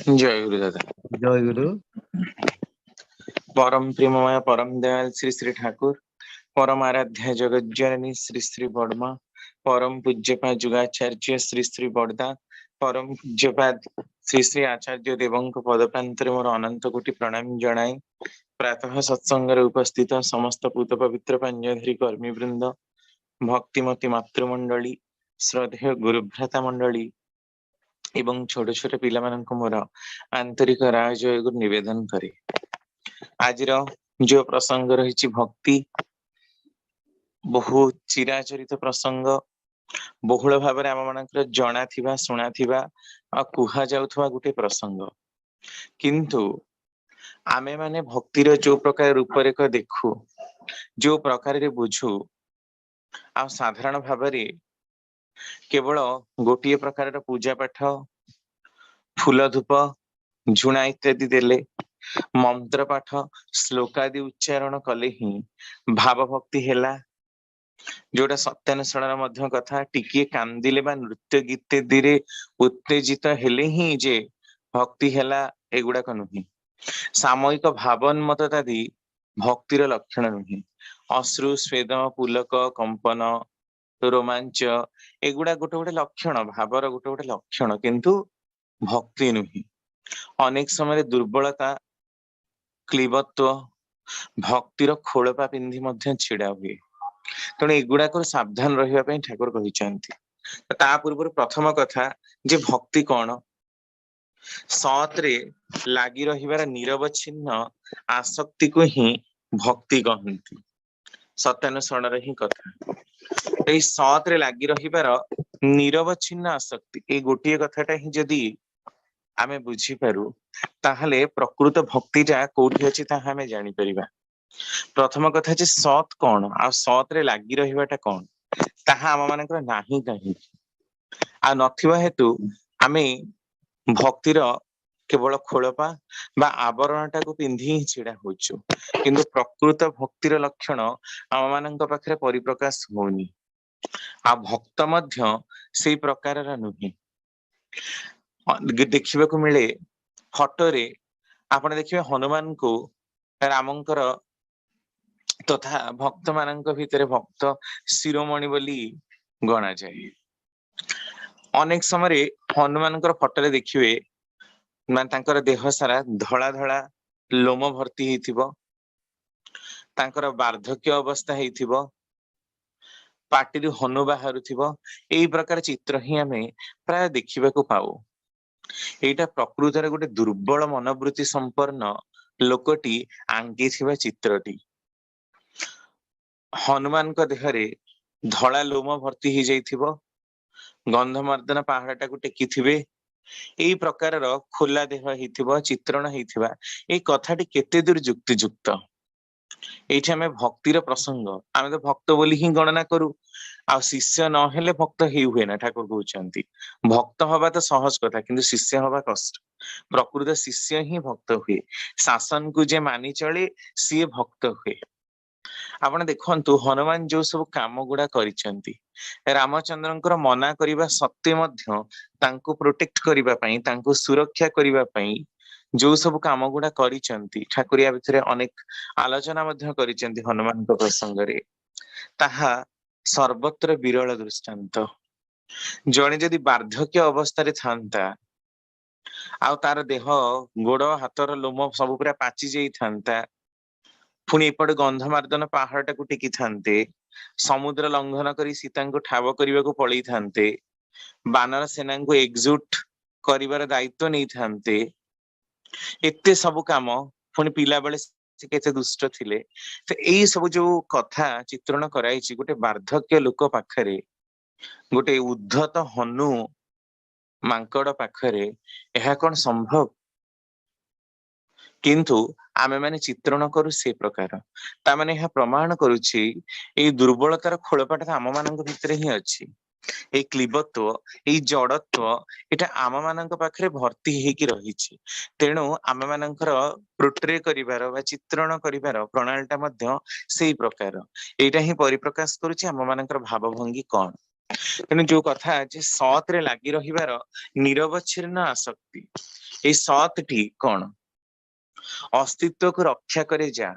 जय गुरु दादा। जय गुरु। परम प्रेममय परम दयाल श्री श्री ठाकुर, परम आराध्य जगत जननी श्री श्री बर्मा, परम पूज्यपाद जुगाचार्य श्री श्री बड़दा, परम पूज्यपाद श्री श्री आचार्य देवंक पदप्रांतरे मोर अनंत कोटि प्रणाम जनाई प्रातः सत्संग उपस्थित समस्त पूत पवित्र पांजधरी कर्मी वृंद, भक्तिमती मातृमंडली, श्रद्धेय गुरुभ्राता मंडली एवं छोट छोट पिला मोर आंतरिक राय जय गुरु निवेदन करे। आज जो प्रसंग रही भक्ति, बहुत चिराचरित प्रसंग, बहुल भाव आम मान जना थिबा शुणा थिबा कुहा जाउथबा गुटे प्रसंग, किंतु आमे माने भक्तिर जो प्रकार रूपरेख देखु, जो प्रकार रे बुझु, आ साधारण भाव केवल गोटे प्रकार पूजा पाठ, फूल धूप, झुणा इत्यादि देले, मंत्र पाठ, श्लोकादि उच्चारण कले ही भाव भक्ति हेला। जोटा सत्यानुसरण कथा, टिके कांदिले बा नृत्य गीत दिरे उत्तेजित हेले ही जे भक्ति हेला, एगुड़ाक नुहे। सामयिक भावन्मतता दी भक्तिर लक्षण नुहे। अश्रु, स्वेद, पुलक, कंपन, रोमांच एगुड़ा गोटे गोटे लक्षण, भावर गोटे गोटे लक्षण, किंतु भक्ति नुहे। अनेक समय दुर्बलता, क्लीबत्व, भक्तिर खोलपा पिंधि छिड़ा हुए। तेणु एगुड़ाक सावधान रही ठाकुर कहते। पूर्व प्रथम कथा जे भक्ति कौन, सत्रे लगी रहिबार निरवच्छिन्न आसक्ति को ही भक्ति कहती। सत्यानुसरण ही कथा, सत्रे लगी रहिबार निरवच्छिन्न आसक्ति, ये गोटे कथाटा ही जदि आमे बुझी पारू, ताहले प्रकृत भक्तिटा कोठी अछि ताहा आमे जानि परिबा। प्रथम कथा जे सत कौन आ सत रे लागी रहिबाटा कौन, ताहा आम मानकर नाही कहीं आ नथिबा हेतु आमे भक्तिर केवल खोलपा बा आवरणटा को पिंधि ही छिड़ा होचु, किंतु प्रकृत भक्तिर लक्षण आम मानक पाखरे परिप्रकाश होनी। आ भक्त मध्य से प्रकार नुहे। देखा मिले फटोरे आपण देखिए हनुमान को रामंकर तथा भक्त मानक भितर भक्त शिरोमणि बोली गणा जाए। अनेक समय हनुमान फटोरे देखिए माने देह सारा धला धला लोम भर्ती होइथिबो, तांकर वार्धक्य अवस्था होइथिबो, पाटिरु हनु बाहरुथिबो, एई प्रकार चित्र ही आमे प्राय देखिबा को पाऊ। एटा प्रकृत गोटे दुर्बल मनोवृत्ति संपन्न लोकटी आंकी चित्रटी। हनुमान देहरे धला लोम भर्ती हो जाइथिबो, गंधमर्दन पहाड़टा को टेकी थिबे, एई प्रकार खोला देह हिथिबो, चित्रण हिथिबा, ए कथाटी केते दूर युक्तियुक्त। एठी आमे भक्तिर प्रसंग, आमे तो भक्त बोली ही गणना करू, आ शिष्य न हेले भक्त ही हुए ना। ठाकुर कहउछंती भक्त हवा तो सहज कथा, किंतु शिष्य हवा कष्ट। प्रकृत शिष्य ही भक्त हुए, शासन को जे मानि चले सी भक्त हुए। आपण देखंतु हनुमान जो सब काम गुड़ा करिसंती, रामचंद्रंकर मना करिबा सत्य मध्य तांको प्रोटेक्ट करिबा पई, तांको सुरक्षा करिबा पई जो सब काम गुड़ा करिसंती, ठाकुर या भितरे अनेक आलोचना मध्य करिसंती हनुमान को प्रसंग रे। ताहा सर्वत्र विरल दृष्टांत। जणे जदि वार्धक्य अवस्था थांता आ तार देह गोड़ हाथर लोम सब पूरा पाची जाई थांता, पुणी एपटे गंधमार्दन पहाड़ को टेकी थांते, समुद्र लंघन करी सीता को ठाव करने को पड़ई थांते, बानर सेना को एकजुट करिवार दायित्व नहीं थांते, एते सब काम पुणी पिला बेले से केते दुष्ट थिले। तो एई सब जो कथा चित्रण कराइछि, गोटे वार्धक्य लोक पाखरे, गोटे उद्धत हनु मांकड़ पाखरे यह कौन संभव? किंतु आमे माने चित्रण करू से प्रकार, ता माने यह प्रमाण करूछि एई दुर्बलतार खोलपाटा आम मानक भितरे ही अछि। ए क्लीबत्व, ए जड़त्व, एटा आम मानक पाखरे भर्ती हेकी रहिछि। तेणु आम मानकर प्रोट्रे करिवार बा चित्रण करिवार प्रणालीटा मध्य सेई प्रकार, एटा ही परिप्रकाश करूछि आम मानकर भावभंगी कौन। तेणु जो कथा जे सतरे लागि रहिबार निरवच्छिन्न आसक्ति, ए सतटी कौन अस्तित्व को रक्षा करे जा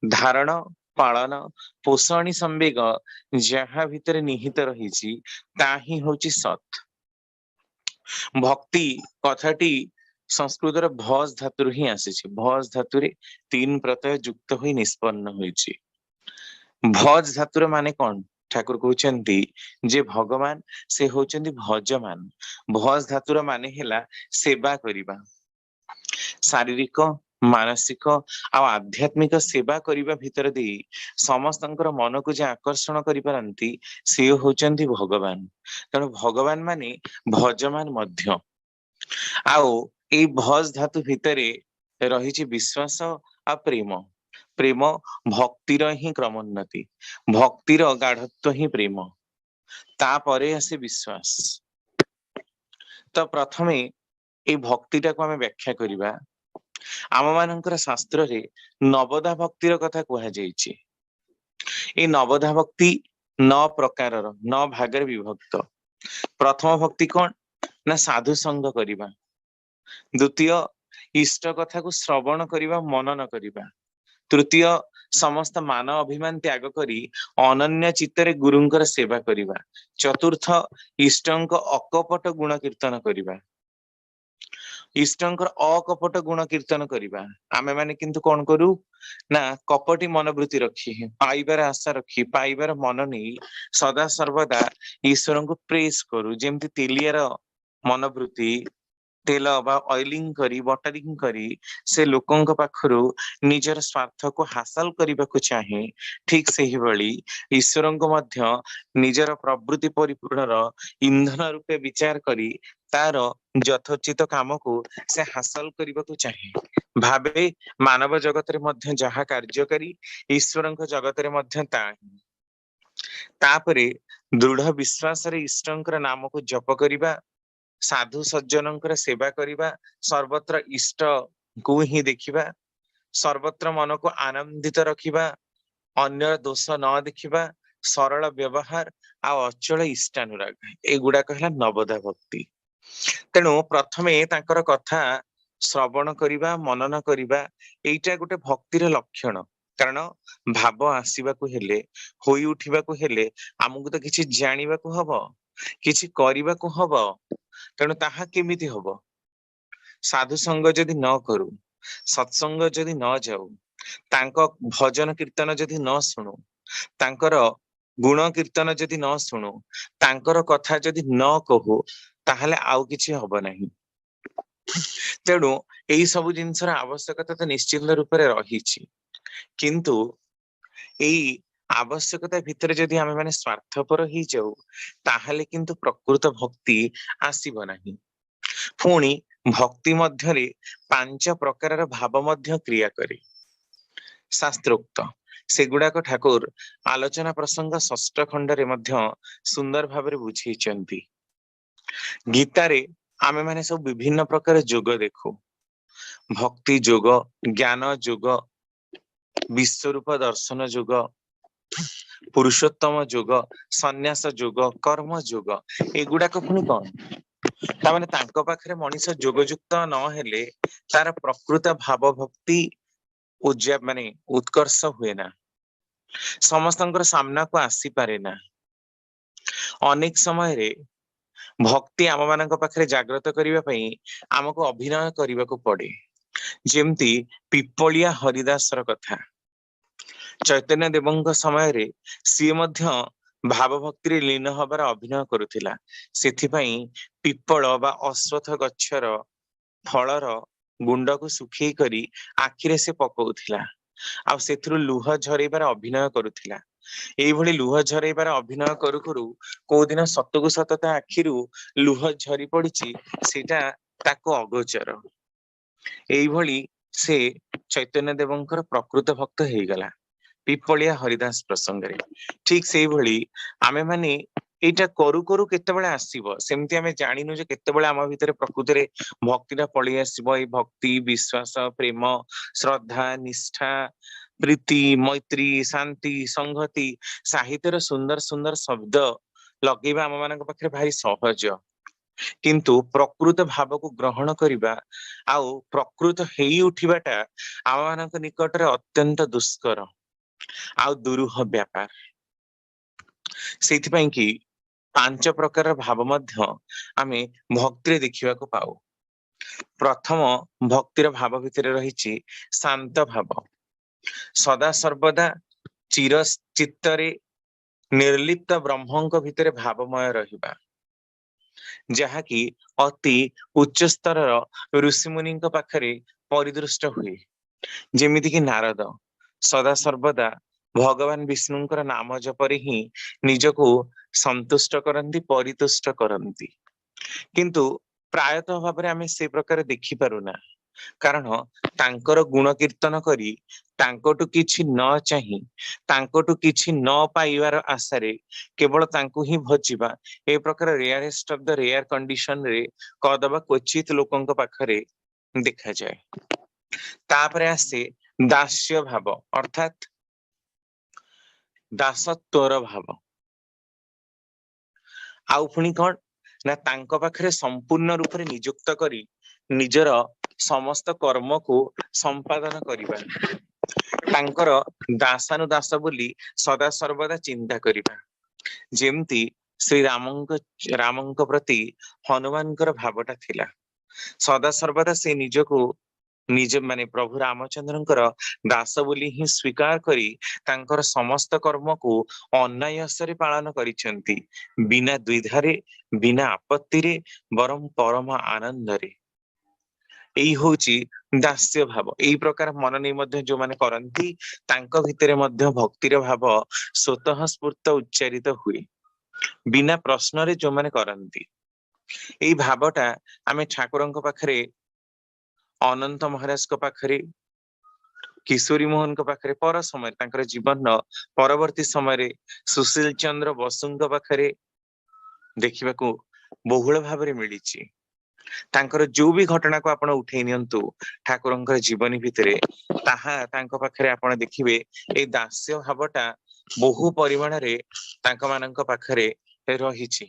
धारण पालन पोषणी संवेग जहा भितर निहित रही ताही होची सत। भक्ति कथाटी संस्कृतर भज धातु ही आसी भज धातु तीन प्रत्यय युक्त हुई निष्पन्न होइछि। भज धातुर माने कौन ठाकुर कहते जे भगवान से होचंदी भजमान। भज धातुर माने हेला सेवा करिबा शारीरिक मानसिक आ आध्यात्मिक सेवा करिबा भितर दे समस्तंकर मन को जे आकर्षण करि पारंती से होचंदी भगवान। तेणु भगवान माने भजमान मध्य आओ ए भज धातु भितरे रही विश्वास आ प्रेम। प्रेम भक्तिर ही क्रमोन्नति भक्तिर गाढ़त्व ही प्रेम तापरे आसे विश्वास। तो प्रथमे ए भक्तिटा को आमे व्याख्या करिबा। आम मानकर शास्त्र रे नवधा भक्तिर कथा कहा जाइछि। ए नवधा भक्ति 9 प्रकारर 9 भागरे विभक्त। प्रथम भक्ति कौन ना साधु संग करिबा। द्वितीय इष्ट कथा को श्रवण करिबा मनन करिबा। तृतीय समस्त मान अभिमान त्याग करी अनन्य चित्तरे गुरुंकर सेवा करिबा। चतुर्थ इष्टंक अकपट गुण कीर्तन करिबा। इष्टंकर अकपट गुण कीर्तन करिबा। आमे माने किंतु कोन करू ना कपटी मनोवृत्ति रखी पाइबार आशा रखी पाइबार मन नहीं सदा सर्वदा ईश्वर को प्रेस करू। जेमती तेलियार मनोवृत्ति तेल बा ऑयलिंग करी बटरिंग करी से लोकंक पाखरु निजर स्वार्थ को हासिल करने को चाहे ठीक से ही बड़ी ईश्वर को मध्य निजर प्रवृत्ति परिपूर्णर इंधन रूपे विचार करी तार यथोचित काम को से हासिल करने को चाहे भावे मानव जगत रे मध्य जहा कार्यकारी ईश्वर जगत रे मध्य तापरे दृढ़ विश्वास रे इष्टंकर नाम को जप करिबा साधु सज्जनंकर सेवा करिबा सर्वत्र इष्ट को ही देखिबा सर्वत्र मन को आनंदित रखिबा अन्य दोष न देखिबा सरल व्यवहार आ अचल इष्टानुराग एगुड़ा कहला नवधा भक्ति। तेणु प्रथमे तांकर कथा श्रवण करिबा मनन करिबा एइटा गोटे भक्तिर लक्षण। कारण भाव आसीबाकू हेले होई उठिबाकू हेले आमକୁ तो किछि जानिबाकू हबो किछि करिबाकू हबो। तेणु ताहा केमिति हबो साधु संग जदि न करू सत्संग जदि न जाऊ तांको भजन कीर्तन जदि न सुनु तांकर गुण कीर्तन जदि न सुनु तांकर कथा जदि न कहू ताहले आउ किछि हबो नाही। तेणु एई सब जिनसर आवश्यकता तो निश्चित रूप से रही किंतु एई आवश्यकता भितर जदि आमे माने स्वार्थपर ही जाऊ ताहले किंतु प्रकृत भक्ति आसीबो नाही। पुणी भक्ति मध्यरे 5 प्रकारर भाव मध्य क्रिया करे शास्त्रोक्त सेगुड़ाक ठाकुर आलोचना प्रसंग 6 खंडरे मध्य सुंदर भाव बुझेइचंती। गीतारे आमे माने सब विभिन्न प्रकार जोग देखो भक्ति जोग ज्ञान जोग विश्वरूप दर्शन जोग पुरुषोत्तम जोग संन्यास जोग कर्म जोग एगुड़ाक पुणी कौन तामाने तांको पाखरे मनीष जोगयुक्त न हेले तार प्रकृत भाव भक्ति उज्जैब माने उत्कर्ष हुए ना समस्तंकर सामना को आसी पारे ना। अनेक समय रे भक्ति आम मानक पाखरे जागृत करिबा पई आमको अभिनय करिबा को पड़े। जेमती पिपलिया हरिदासर कथा चैतन्य देवंक समय रे सी मध्य भाव भक्ति रे लीन हबार अभिनय करुथिला। सेथिपई पिपल बा अश्वत्थ गच्छर फलर गुंड को सुखी करी आखिरे से पकौथिला आ सेथुरु लुह झरेबार अभिनय करुथिला। एई भली लुह झरेबार अभिनय करू करू को दिन सतकु सतता आखिरु लुह झरी पड़िछि सेटा ताको अगोचर। एई भली से चैतन्य देवंकर प्रकृत भक्त हेई गला पिपलिया हरिदास प्रसंग रे। ठीक से भली आमे माने एटा करू करू केतेबेले आसीबो सेमति आमे जानिनु जे केतेबेले आम भितरे प्रकृति रे भक्तिटा पळी आसीबो। ए भक्ति विश्वास प्रेम श्रद्धा निष्ठा प्रीति मैत्री शांति संगति साहित्यर सुंदर सुंदर शब्द लगेबा आम मानक पाखरे भारी सहज किंतु प्रकृत भाव को ग्रहण करिबा आउ प्रकृत हेई उठिबाटा आम मानक निकटरे अत्यंत दुष्कर आउ दुरूह व्यापार। सेथिपाई कि पांच प्रकार भाव मध्य आमे भक्ति देखिबा को पाऊ। प्रथम भक्तिर भाव भितर रहिछि शांत भाव, सदा सर्वदा चिर चित्तरे निर्लिप्त ब्रह्मंक भितर भावमय रहिबा, जहाँकि अति उच्च स्तर ऋषि मुनि पाखरे परिदृष्ट हुए। जेमिति कि नारद सदा सर्वदा भगवान विष्णुंकर नाम जपरे ही निजको संतुष्ट करंती, परितुष्ट करंती। किंतु प्रायतः भाव आमे से प्रकार देखि पारुना, कारण तांकर गुण कीर्तन करी तांकोटु किछि न चाहि, तांकोटु किछि न पाइबार आशारे केवल तांको ही भजिबा ए प्रकार rarest of the rare condition रे कदबा क्वचित लोकंक पाखरे देखा जाए। तापरे आसे दास्य भाव अर्थात दासत्वर भाव। आउ पुणी कौन ना तांको पाखरे संपूर्ण रूप से नियुक्त करी निजर समस्त कर्म को संपादन करिबा, तांकर दासानुदास बोली सदा सर्वदा चिंता करिबा। जेमती श्री रामंक प्रति हनुमानकर भावटा थिला, सदा सर्वदा से निजको निज माने प्रभु रामचंद्रंकर दास बोली ही स्वीकार करी तांकर समस्त कर्म को अनायासरे पालन करिसेंती, बिना द्विधारे बिना आपत्ति रे बरम परम आनंदरे। एई होची दास्य भाव। एई प्रकार मन नै मध्य जो माने करंती तांको भितरे मध्य भक्तिर भाव स्वतः स्फूर्त उच्चारित हुए, बिना प्रश्न रे जो माने करंती। एई भावटा आमे ठाकुरंक पाखरे अनंत महाराज को पाखरे, किशोरी मोहन को पाखरे पर समय तांकर जीवन परवर्ती समय सुशील चंद्र बसुंक पाखरे देखिबा को बहुल भाव रे मिलिछि। तांकर जो भी घटना को आपण उठै नियंतु ठाकुरंकर जीवनी भितरे ताहा तांको पाखरे आपण देखिबे ए दास्य भावटा बहु परिमाण रे तांक मानक पाखरे रहिछि।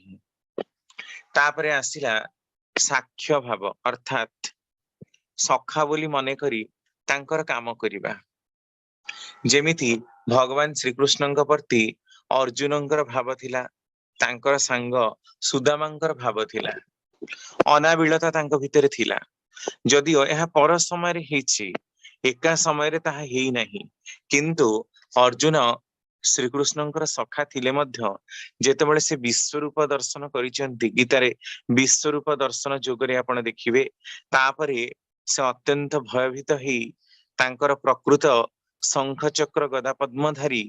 तापरे आसिला साक्ष्य भाव अर्थात सखा बोली मने करी तांकर काम करिबा। जेमिति भगवान श्रीकृष्णଙ୍କ प्रति अर्जुनଙ୍କର भाव थिला, तांकर संग सुदामाଙ୍କର भाव थिला, अनाबिलता तांको भिତରେ थिला। जदिओ यह पर समय रे हेछि, एका समय रे ताहा हेई नाही, किंतु अर्जुन श्रीकृष्णଙ୍କର सखा थिले मध्य जेतेबेले से विश्वरूप दर्शन करिसेंती, गीतारे विश्वरूप दर्शन जोगरे आपण देखिबे, तापरे से अत्यंत भयभीत ही तांकर प्रकृत शंख चक्र गदा पद्मधारी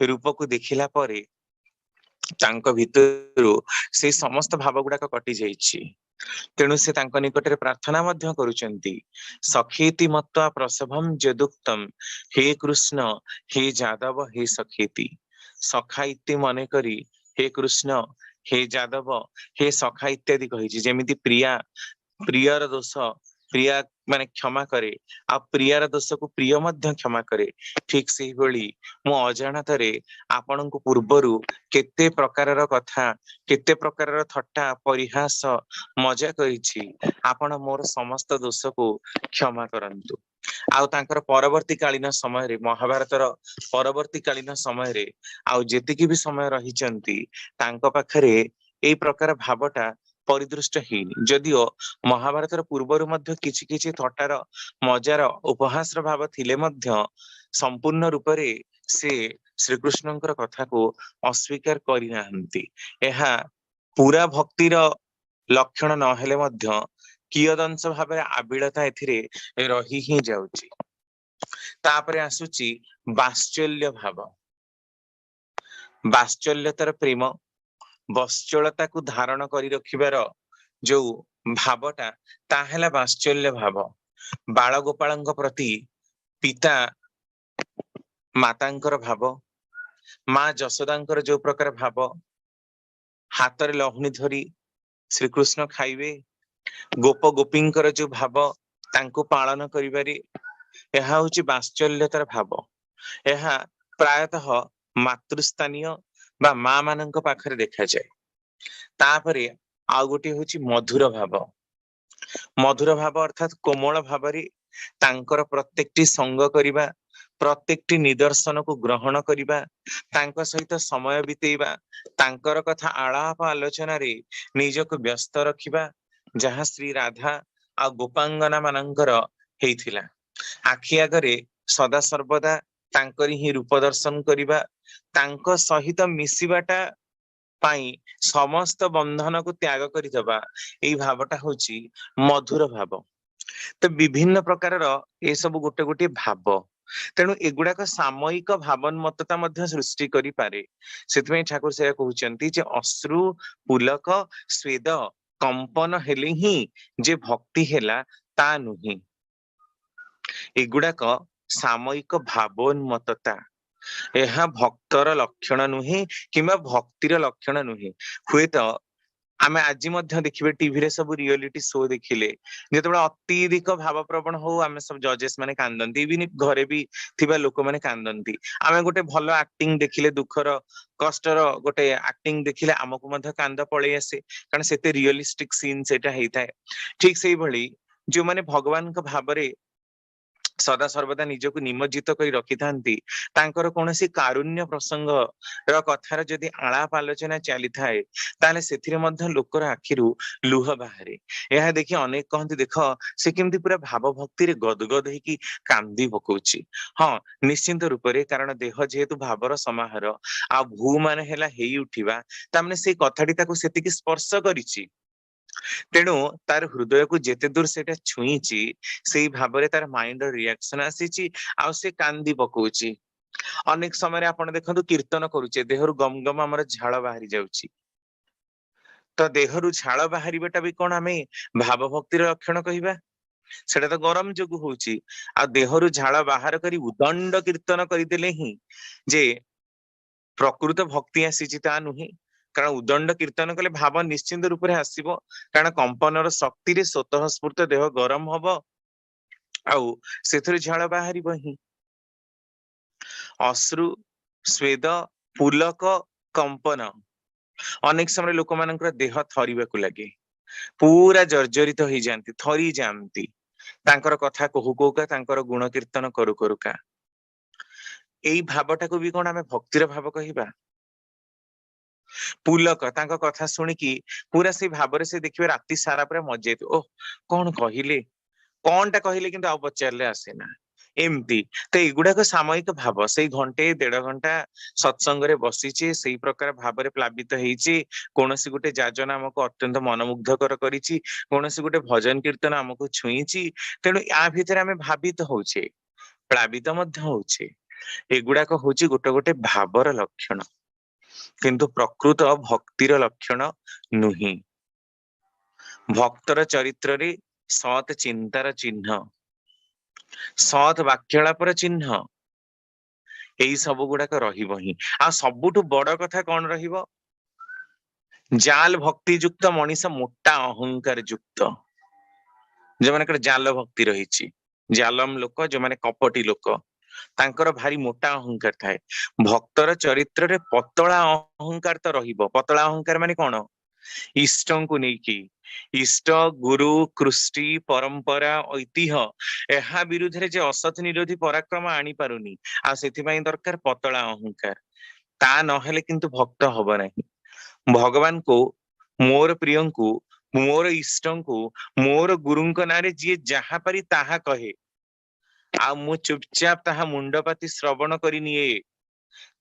रूप को देखिला परे तांको भितरु से समस्त भाव गुड़ाक कटि जाइछि। तेणु से तांको निकटरे प्रार्थना मध्य करूचंती, सखेति मत्वा प्रसभम यदुक्तम हे कृष्ण हे जादव हे सखेति। सखा इति मने करी हे कृष्ण हे जादव हे सखा इत्यादि कहिछि। जेमिति प्रिया प्रियर दोष प्रिया माने क्षमा करे आ प्रियार दोष को प्रिय मध्य क्षमा करे, ठीक सेही भली मु अजाणतरे आपनक पूर्वरु केते प्रकारर कथा केते प्रकारर थट्टा परिहास मजा करिछि, आपण मोर समस्त दोष को क्षमा करंतु। आउ तांकर परवर्ती कालीन समय रे महाभारतर परवर्ती कालीन समय रे आउ जेतिकी भी समय रहिचंती तांको पाखरे एई प्रकार भावटा परिदृष्ट हेनी। जदिओ महाभारतर पूर्वरु मध्य किछि किछि थट्टार मजार उपहासर भाव थिले मध्य संपूर्ण रूपरे से श्रीकृष्णଙ୍କର कथा को अस्वीकार करि नाहंती। एहा पूरा भक्तिर लक्षण न हेले मध्य कियदंश भाव आबिलता एथिरे रही ही जाउची। तापरे आसुची वात्सल्य भाव। वात्सल्यतर प्रेम वत्सलता को धारण करी रखिबार जो भावटा ताहेला वात्सल्य भाव। बाल गोपालଙ୍କ प्रति पिता मातांकर भाव, माँ जशोदांकर जो प्रकार भाव, हाथ लहुणी धरी श्रीकृष्ण खाइबे, गोप गोपींकर जो भाव तांको पालन करिबारे, यह होची वात्सल्यतार भाव। यह प्रायतः मातृस्थानीय बा माँ मानंक पाखरे देखा जाए। तापरे ଆଉ गोटे होची मधुर भाव। मधुर भाव अर्थात कोमल भावरे तांकर प्रत्येकटी संग करिबा, प्रत्येकटी निदर्शन को ग्रहण करिबा, तांक सहित समय बितेइबा, तांकर कथा आलाप आलोचना रे निजको व्यस्त रखिबा, जहाँ श्री राधा आ गोपांगना मानकर हेइथिला। आखि आगरे सदा सर्वदा तांकरी ही रूप दर्शन करिबा, तांक सहित मिसिबाटा पाई समस्त बंधन को त्याग करिदबा, एई भावटा होची मधुर भाव। तो विभिन्न प्रकार ए सब गोटे गोटे भाव, तेणु एगुड़ाक सामयिक भावन्मत्तता मध्य सृष्टि करि पारे। सेतमें ठाकुर से कहउचंती जे अश्रु पुलक स्वेद कंपन हेले ही जे भक्ति हेला ता नुही। एगुड़ाक सामयिक भावोन्मत्तता, ଏହା ଭକ୍ତର ଲକ୍ଷଣ ନୁହେଁ କିମ୍ବା ଭକ୍ତିର ଲକ୍ଷଣ ନୁହେଁ। ହୁଏତ ଆମେ ଆଜି ମଧ୍ୟ ଦେଖିବେ ଟିଭିରେ ସବୁ ରିୟଲିଟି ଶୋ ଦେଖିଲେ, ଯେତେବେଳେ ଅତ୍ୟଧିକ ଭାବପ୍ରବଣ ହଉ ଆମେ ସବୁ ଜଜେସ୍ ମାନେ କାନ୍ଦନ୍ତି, ଇଭିନ୍ ଘରେ ବି ଥିବା ଲୋକମାନେ କାନ୍ଦନ୍ତି। ଆମେ ଗୋଟେ ଭଲ ଆକ୍ଟିଂ ଦେଖିଲେ, ଦୁଃଖର କଷ୍ଟର ଗୋଟେ ଆକ୍ଟିଂ ଦେଖିଲେ ଆମକୁ ମଧ୍ୟ କାନ୍ଦ ପଳେଇ ଆସେ, କାରଣ ସେତେ ରିୟଲିଷ୍ଟିକ ସିନ୍ ସେଇଟା ହେଇଥାଏ। ଠିକ ସେଇଭଳି ଯୋଉମାନେ ଭଗବାନଙ୍କ ଭାବରେ सदा सर्वदा निजको निमज्जित करी रखिथांती, तांकर कोनोसी कारुण्य प्रसंग र कथार जदि आलाप आलोचना चली थाए ताले सेथिरे मध्य लोकर आखिरु लुह बाहरे। यह देखि अनेक कहंती देख से केमती पूरा भाव भक्ति रे गदगद हेकी कांदी पकोची। हाँ निश्चिंत रूप रे, कारण देह जेहेतु भावर समाहार आ भू माने हेला हेई उठिबा, तामने से कथाटी ताको सेतिकी स्पर्श करिछि, तेणु तार हृदय को जेते दूर सेटा छुईची सेई भाबरे तार माइंड रिएक्शन आसीची आ से कांदी पकोची। अनेक समय आपण देखंतु कीर्तन करूचे, देहरु गम गम हमर झाळ बाहरी जाउची, तो देहरु झाळ बाहरीबेटा भी कोन आमे भाव भक्तिर लक्षण कहिबा? सेटा तो गरम जोगु होउची। आ देहरु झाळ बाहर करी उदंड कीर्तन करिदेले ही जे प्रकृत भक्ति आसीची ता नुही, कारण उदंड कीर्तन कले भाव निश्चिंत रूप से आसीबो, कारण कंपनर शक्ति रे स्वतः स्फूर्त देह गरम हबो आउ सेथरे झाळ बाहरिबो ही। अश्रु स्वेद पुलक कंपन, अनेक समय लोक मानकर देह थरिबाकु लागे, पूरा जर्जरित हो जाती, थरी जाती, तांकर कथा कहू कहूका, तांकर गुण कीर्तन करू करूका। एई भावटाକୁ भी कोन आमे भक्तिर भाव कहिबा? पुलक तांका कथा सुनिकी पूरा से भावरे से देखिबे राति सारा पूरा मजेत, ओह कौन कहिले, कौनटा कहिले किंतु आ पचारले आसे ना एमती। तो एगुड़ाक सामयिक भाव, से घंटे डेढ़ घंटा सत्संग रे बसीचे, से प्रकार भावरे प्लावित हेइचे, कोनोसी गुटे जाजना हमको अत्यंत मनमुग्धकर करिछि, कोनोसी गुटे भजन कीर्तन हमको छुईछि, तेणु या भितर आमे भावित होउछे, प्लावित मध्य होउछे। एगुड़ाक होउछि गोटे गोटे भावर लक्षण, किंतु प्रकृत भक्तिर लक्षण नुही। भक्तर चरित्र रे सत चिंतार चिन्ह, सत वाक्यलापर चिन्ह, एई सब गुड़ाक रहिबो ही। आ सबुठु बड़ कथा कौन रहिबो? जाल भक्ति युक्त मनीष मोटा अहंकार युक्त, जो मानकर जाल भक्ति रहिछि, जालम लोक जो माने कपटी लोक, तांकर भारी मोटा अहंकार थाए। भक्तर चरित्र रे पतला अहंकार तो रहिबो। पतला अहंकार माने कोन? इष्टं को नेकी, इष्ट गुरु कृष्टि परंपरा ऐतिह्य एहा विरुद्ध रे जे असत निरोधी पराक्रम आनी पारुनी, आ सेथि पई दरकार पतला अहंकार। ता नहेले किंतु भक्त हब नाही। भगवान को, मोर प्रियं को, मोर इष्टं को, मोर गुरुंक नारे जी जहा पारी ताहा कहे, आ मु चुपचाप ताहा मुंडपाती श्रवण करिनिए,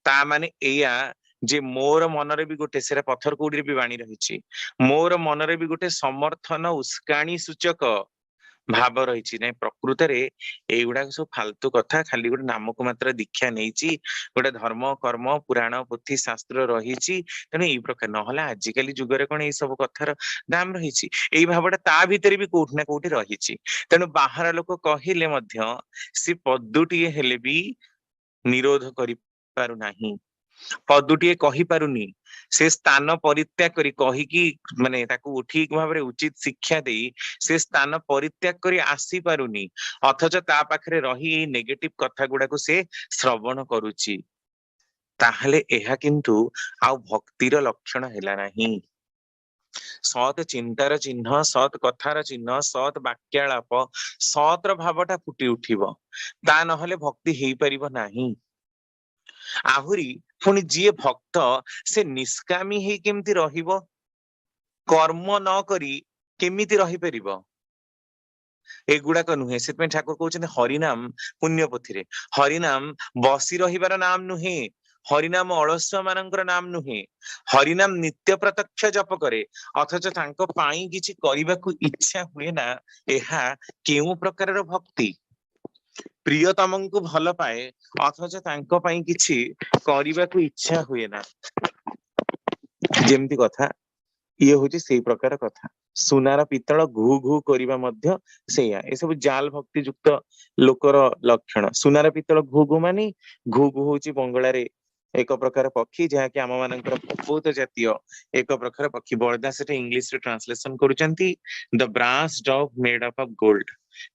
ता माने एया जे मोर मनरे भी गोटे सेरा पत्थर कौड़ी भी बाणी रही, मोर मनरे भी गोटे समर्थन उस्काणी सूचक भाव रही ना। प्रकृत रे एगुड़ा सब फालतू कथा, खाली गोटे नामक मात्र दीक्षा नहीं, गोटे धर्म कर्म पुराण पोथी शास्त्र रही, तेणु यही प्रकार ना आजिकल जुगरे कौन ये सब कथार दाम रही, यही भावटा ता भीतर भी कोठी ना कोठी रही। तेणु बाहर लोक कहले मध्य से पदुटीए हेले भी निरोध करि पारु नाही, पदुटीए कहि पारुनी, से स्थान परित्याग करी कहिकी माने ताकू ठीक भाव उचित शिक्षा दे से स्थान परित्याग करी आसी पारुनी, अथच ता पाखरे रही नेगेटिव कथा गुड़ाक से श्रवण करुची, ताहले एहा किंतु आ भक्तिर लक्षण हैला नाही। सत चिंतार चिन्ह, सत कथार चिन्ह, सत वाक्यालाप, सतर भावटा फुटी उठिବ, ता नहले भक्ति हेई परिबो नाही। आहुरी पुणी जी भक्त से निष्कामी हेई केमती रहिबो, कर्म न करी केमिति रही परिबो, एगुड़ाक नुहे से ठाकुर कहते हरिनाम पुण्य पोथी, हरिनाम बसी रहिबार नाम नुहे, हरिनाम अलस्य मानकर नाम नुहे, हरिनाम नित्य प्रत्यक्ष जप करे अथच तांको पाई किछि करिबाकु इच्छा हुए ना, एहा केउ प्रकारर भक्ति। प्रियतमंकु भल पाए अथच तांको पाई किछि करिबाकु इच्छा हुए ना, जेमती कथा ये होची सेई प्रकार कथा। सुनार पितल घू घू करिबा मध्य सेया, ए सब जाल भक्ति युक्त लोकर लक्षण। सुनार पितल घू घू मानी घू घू होची बंगला रे एक प्रकार पक्षी जहाँकि आम मानकर बहुत जातीय एक प्रकार पक्षी। बरदास सेटा इंग्लिश रे ट्रांसलेशन करूचंती the brass dog made up of gold,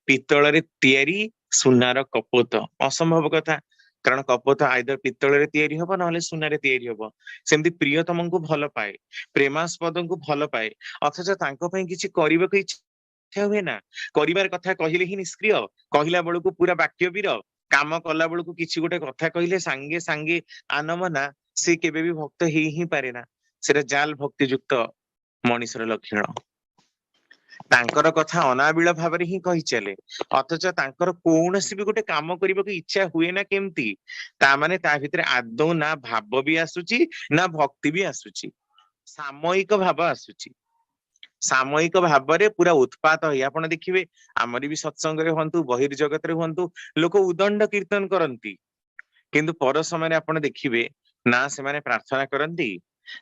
पितल रे तयारी सुनार कपोत। असंभव कथा, कारण कपोत आइदर पितल रे तयारी हबो नहले सुना रे तयारी हबो। सेमती प्रियतम को भल पाए, प्रेमास्पद को भल पाए अथच तांको पई किछि करिबाकु इच्छा हुए ना, करिबार कथा कहिले ही निष्क्रिय, कहिला बेलକୁ पूरा वाक्य वीर, काम कला बेलକୁ किछि गोटे कथा कहिले सांगे सांगे आनमना, से केबे भी भक्त हेई ही पारे ना। सेटा जाल भक्ति युक्त मनीषर लक्षण। तांकर कथा अनाबिल भाव ही कही चले अथच तांकर कौनसी भी गोटे काम करने इच्छा हुए ना केमती, तामाने ता भितर आदौ ना भाव भी आसुची ना भक्ति भी आसुची, सामयिक भाव आसुची। सामयिक भाव रे पूरा उत्पात होई आपण देखिबे, आमरी भी सत्संग रे हंतु बहिर्जगत रे हंतु लोक उदंड कीर्तन करंती, किंतु पर समय आपण देखिबे ना से माने प्रार्थना करंती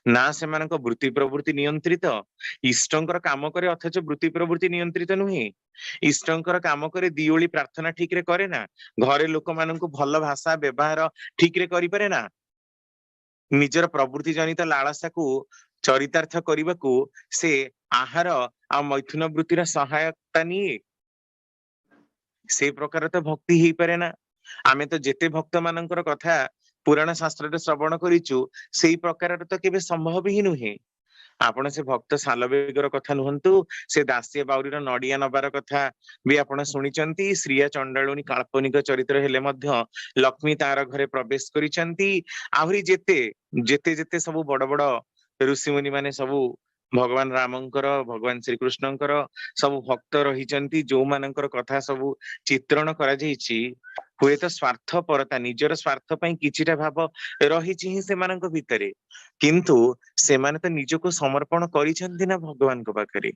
ना से मानको वृत्ति प्रवृत्ति नियंत्रित, इष्टंकर काम करे अथच वृत्ति प्रवृत्ति नियंत्रित नुहे, इष्टंकर काम करे दिओली प्रार्थना ठीक रे करे ना, घरे लोक माननको भल भाषा व्यवहार ठीक रे करि पारे ना, निजर प्रवृत्ति जनित लालसा को चरितार्थ करने से आहार आ मैथुन वृत्तिर सहायता निये, से प्रकार तो भक्ति ही पारे ना। आमे तो जेते भक्त मानकर कथा पुराण शास्त्र श्रवण करिचु सेई प्रकार तो केबे संभव ही नुहे। आपण से भक्त सालवेगर कथा नुहंतु, से दासिया बाउरीर नडिया नबार कथा भी आपण शुणिचंती, श्रिया चंडालुनी काल्पनिक चरित्र हेले मध्य लक्ष्मी तार घरे प्रवेश करिचंती। आहुरी जेते जेते जेते सब बड़ बड़ ऋषि मुनि माने सबु भगवान रामंकर भगवान श्री कृष्णंकर सब भक्त रहिचंती, जो मानकर कथा सब चित्रण करा जाईची, हुए तो स्वार्थपरता निजर स्वार्थ पई किछिटा भाव रहिछि ही सेमानक भितरे, किंतु सेमाने तो निजको समर्पण करिसेंती ना भगवान को पाखरे।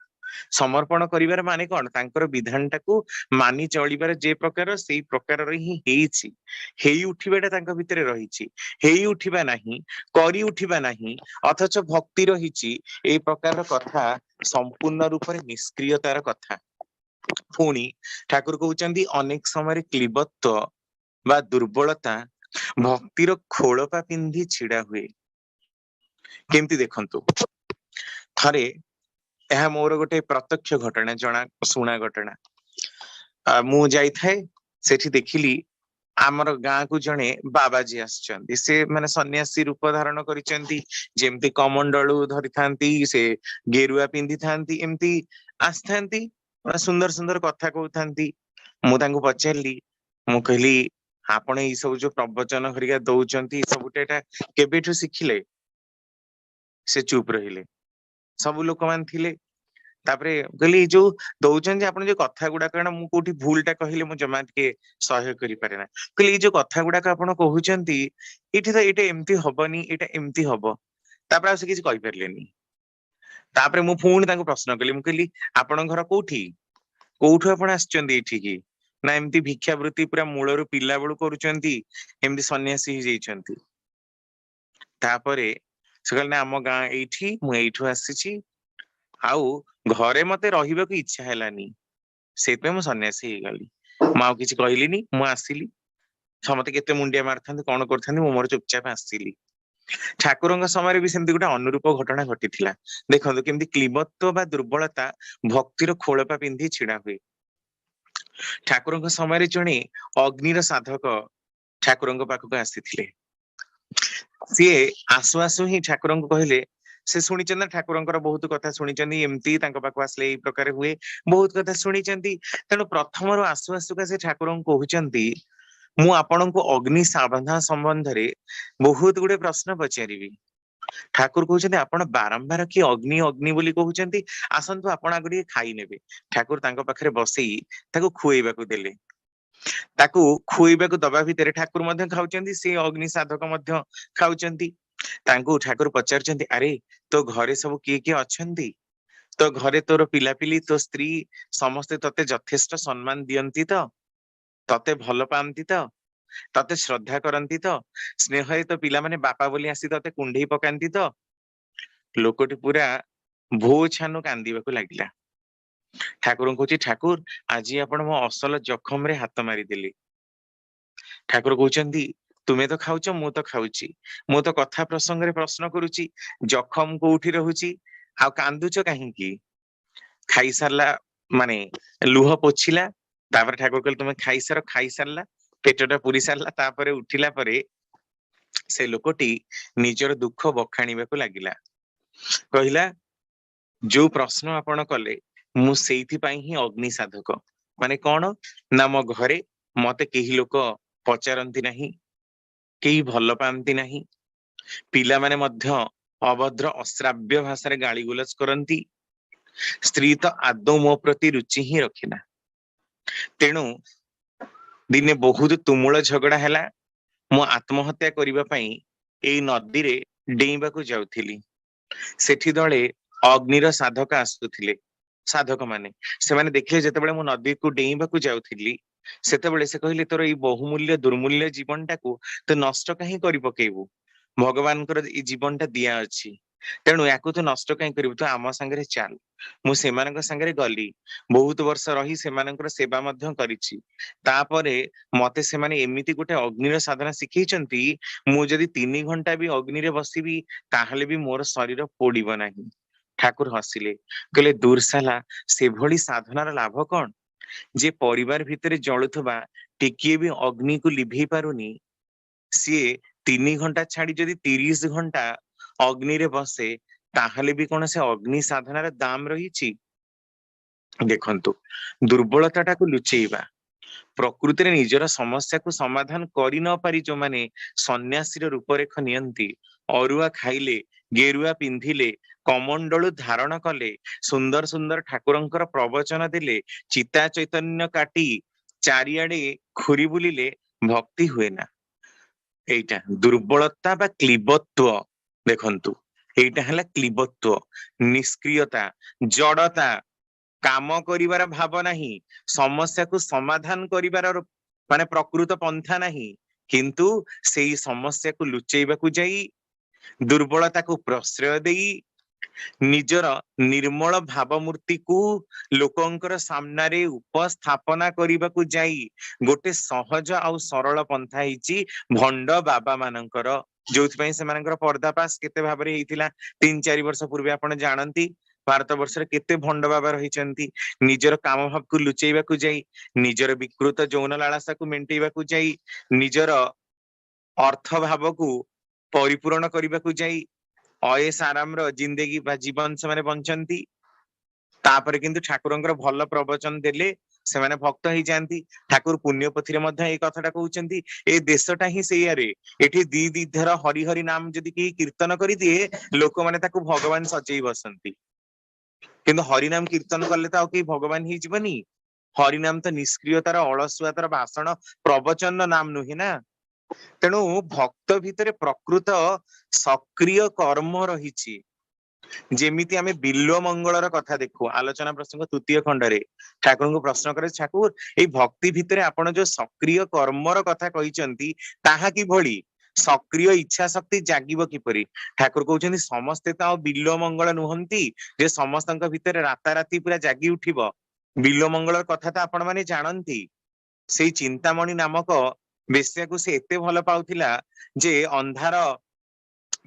समर्पण करिवार माने कोन, तांकर विधानटाकू मानि चलिबार जे प्रकार सेई प्रकार रे ही हेइछि, हेई उठिबाटा तांका भितरे रहिछि, हेई उठिबा नाही, करि उठिबा नाही, अथच भक्ति रहिछि, ए प्रकार कथा संपूर्ण रूप रे निष्क्रियतार कथा। पुणी ठाकुर कहउचंती अनेक समय क्लीबत्व बा दुर्बलता भक्तिर खोलपा पिंधि छिड़ा हुए। केमती देखंतु, थरे यह मोर गोटे प्रत्यक्ष घटना जना शुणा घटना। मु जाई थाए सेठी देखिली आमर गाँ को जड़े बाबाजी आसचंदी, से माने सन्यासी रूप धारण करिसेंती, जेमती कमंडलू धरि थांती, से गेरुआ पिंधि थांती, एमती आस्थांती, सुंदर सुंदर कथा कहउथांती। मु तांको पचारली, मु कहली आपण ई सब जो प्रवचन हरिका दउचंती सबुटे एटा केबेठु सिखिले? से चुप रहिले, सब लोक मान थिले। तापरे कहली जो दउचन जे आपण जो कथा गुडा कारण मु कोठी भूलटा कहिले मु जमा के सहयोग करि पारे ना। कहली जो कथा गुडा का आपण कहउचंती इठी तो एटा एमती हबनी, एटा एमती हबो। तापरे से किछ कहि परलेनी। तापरे मु पुणी तांको प्रश्न कली, मु कहली आपण घर कोठी, कोठु आपण आछचंदी एठी की ना एमती भिक्षावृत्ति पूरा मूलरू पिला बेलू करूचंती, एमती सन्यासी ही जाइचंती? तापरे से कहले ना आम गाँ एठी, मु एठु आसीची, आउ घरे मते रहिबाकू इच्छा हेलानी, सेतपे मु सन्यासी हे गली। मु आउ किछि कहलिनी, मु आसिली। समते केते मुंडिया मारथांती, कोन करथांती, मु मोर चुपचाप आसिली। ठाकुरଙ୍କ ସମୟରେ ବି ସେମିତି ଗୋଟେ ଅନୁରୂପ ଘଟଣା ଘଟିଥିଲା। ଦେଖନ୍ତୁ କେମିତି କ୍ଲିବତ୍ୱ ବା ଦୁର୍ବଳତା ଭକ୍ତିର ଖୋଳପା ପିନ୍ଧି ଛିଡା ହୁଏ। ଠାକୁରଙ୍କ ସମୟରେ ଜଣେ ଅଗ୍ନିର ସାଧକ ଠାକୁରଙ୍କ ପାଖକୁ ଆସିଥିଲେ। ସିଏ ଆସୁ ଆସୁ ହିଁ ଠାକୁରଙ୍କୁ କହିଲେ, से शुणी ठाकुर बहुत कथा शुणी एमती पाख आसले यही प्रकार हुए बहुत कथा शुणी तेणु प्रथम आसु आसुका से ठाकुर कहते मु आपण को अग्नि सावधान संबंध रे बहुत गुड़े प्रश्न पचारि ठाकुर कहते आपण बारंबार कि अग्नि अग्नि बोली कहते आसतु आपण आगे खाई नेबे ठाकुर पाखे बसई खुएबा देले खुएबा दबा भितर ठाकुर खाऊं से अग्नि साधक खाऊं ठाकुर पचार अरे तो घरे सब किए किए अच्छी तो घरे तोर पिलापिली तो स्त्री समस्ते तते यथेष्ट सम्मान दियंती तो तते भल पाती तो तते श्रद्धा करती तो स्नेह तो पिला माने बापा बोली आसी तते कुंडई पकाती तो लोकटी पूरा भो छानु कांदीबा लगिला ठाकुर कहूँ ठाकुर आज आपण मो असल जखम रे हाथ मारिदेली ठाकुर कहते तुमे तो खाऊच मु तो खाऊची मु तो कथा प्रसंग रे प्रश्न करुची जखम कोठी रहुची आ कांदुच कहीं खाई सारला माने लुह पोछिला तापर ठाकुर कहले तुमे खाई सारला पेटटा पूरी सारला तापर उठिला परे से लोकटी निजर दुख बखाणीबा लागिला कहिला जो प्रश्न आपण कले मु सेइथि पई ही अग्नि साधक माने कौन ना मो घरे मते केही लोक पचारंती नहीं केही भल पाती नहीं पिला माने मध्य अभद्र अश्राव्य भाषा गाली गुलज करती स्त्री तो आदौ मो प्रति रुचि ही रखिना तेणु दिने बहुत तुमुल झगड़ा हैला मु आत्महत्या करिबा पई एई नदी रे डेइबा को जाउथिली सेठी दळे अग्निर साधक आसुथिले साधक माने से माने देखिले जेतेबेले मु नदी को डेइबा को जाउथिली सेतेबेले से कहिले तोर ई बहुमूल्य दुर्मूल्य जीवनटा को तो नष्ट कहीं करि पकेबू भगवान ई जीवनटा दिया अछि तेणु याकू तो नष्ट कहीं करिबू तो आम संगे चाल मु सेमानक संगे गली बहुत वर्ष रही सेमानकर सेवा मध्य करिछि तापरे मते सेमाने एमिति गोटे अग्निर साधना शिखैचंती मु जदि 3 घंटा भी अग्नि रे बसिबी ताहले भी मोर शरीर पोड़िबो नाही ठाकुर हसिले कहले दूर साला से भली साधनार लाभ कौन जे परिवार भितर जलुथबा टिकिए भी अग्नि को लिभेई पारुनी सी 3 घंटा छाड़ी जदि 30 घंटा अग्नि रे बसे ताहले भी कौन से अग्नि साधनार दाम रही देखंतु दुर्बलता टाकू लुचेइबा प्रकृति रे निजर समस्या को समाधान करि न पारि जो माने सन्यासी रूपरेख नियंती अरुआ खाइले गेरुआ पिंधिले कमंडलु धारण कले सुंदर सुंदर ठाकुरंकर प्रवचन दिले चिता चैतन्य काटी चारियाडे खुरी बुलिले भक्ति हुए ना एटा दुर्बलता बा क्लीबत्व देखंतु एटा हला क्लीबत्व निष्क्रियता जड़ता काम करिवार भाव नहीं समस्या को समाधान करिवार माने प्रकृत पंथा नहीं किंतु सेई समस्या को लुचेइबा को जाई दुर्बलता को प्रश्रय देई निजर निर्मल भावमूर्ति को लोकंकर सामने उपस्थापना करने को जाई गोटे सहज आ सरल पंथा हिची भंड बाबा मानकर जो से पर्दापास केते भाव 3-4 वर्ष पूर्व आपण जानती भारत वर्ष केते भंड बाबा रही निजर काम भाव को लुचेइबा को जाई निजर विकृत यौन लालसा को मेंटेइबा को जाई निजर अर्थ भाव को परिपूर्ण करने को जाई अयस आराम जिंदगी जीवन से माने बंचंती तापरे किंतु ठाकुरंकर भल प्रवचन देले से माने भक्त ही जांती ठाकुर पुण्यपथी रे मध्य ए कथाटा कहउचंती ए देशटा ही सेया रे एठी दी धर हरि हरि नाम जदि की कीर्तन करि दिए लोक माने ताकू भगवान सजेई बसंती किंतु हरि नाम कीर्तन करले त की भगवान ही जीवनी हरि नाम तो निष्क्रियतार अलसुआतार भाषण प्रवचन नाम नुहे ना तेणु भक्त भितर प्रकृत सक्रिय कर्म रही जेमिति आमे बिल्व मंगलर कथा देखु आलोचना प्रसंग तृतीय खंड रे ठाकुर को प्रश्न करे ठाकुर ए भक्ति भितर आपण जो सक्रिय कर्मर कथा कहिचंती ताहा कि भली सक्रिय इच्छा शक्ति जागिब किपरि ठाकुर कहउचंती समस्ते त बिल्व मंगल नुहंती जे समस्तक भितर राताराती पूरा जागी उठिबो बिल्व मंगलर कथा त आपण माने जानंती सेई चिंतामणि नामक बेश्या को से एते भल पाउथिला जे अंधार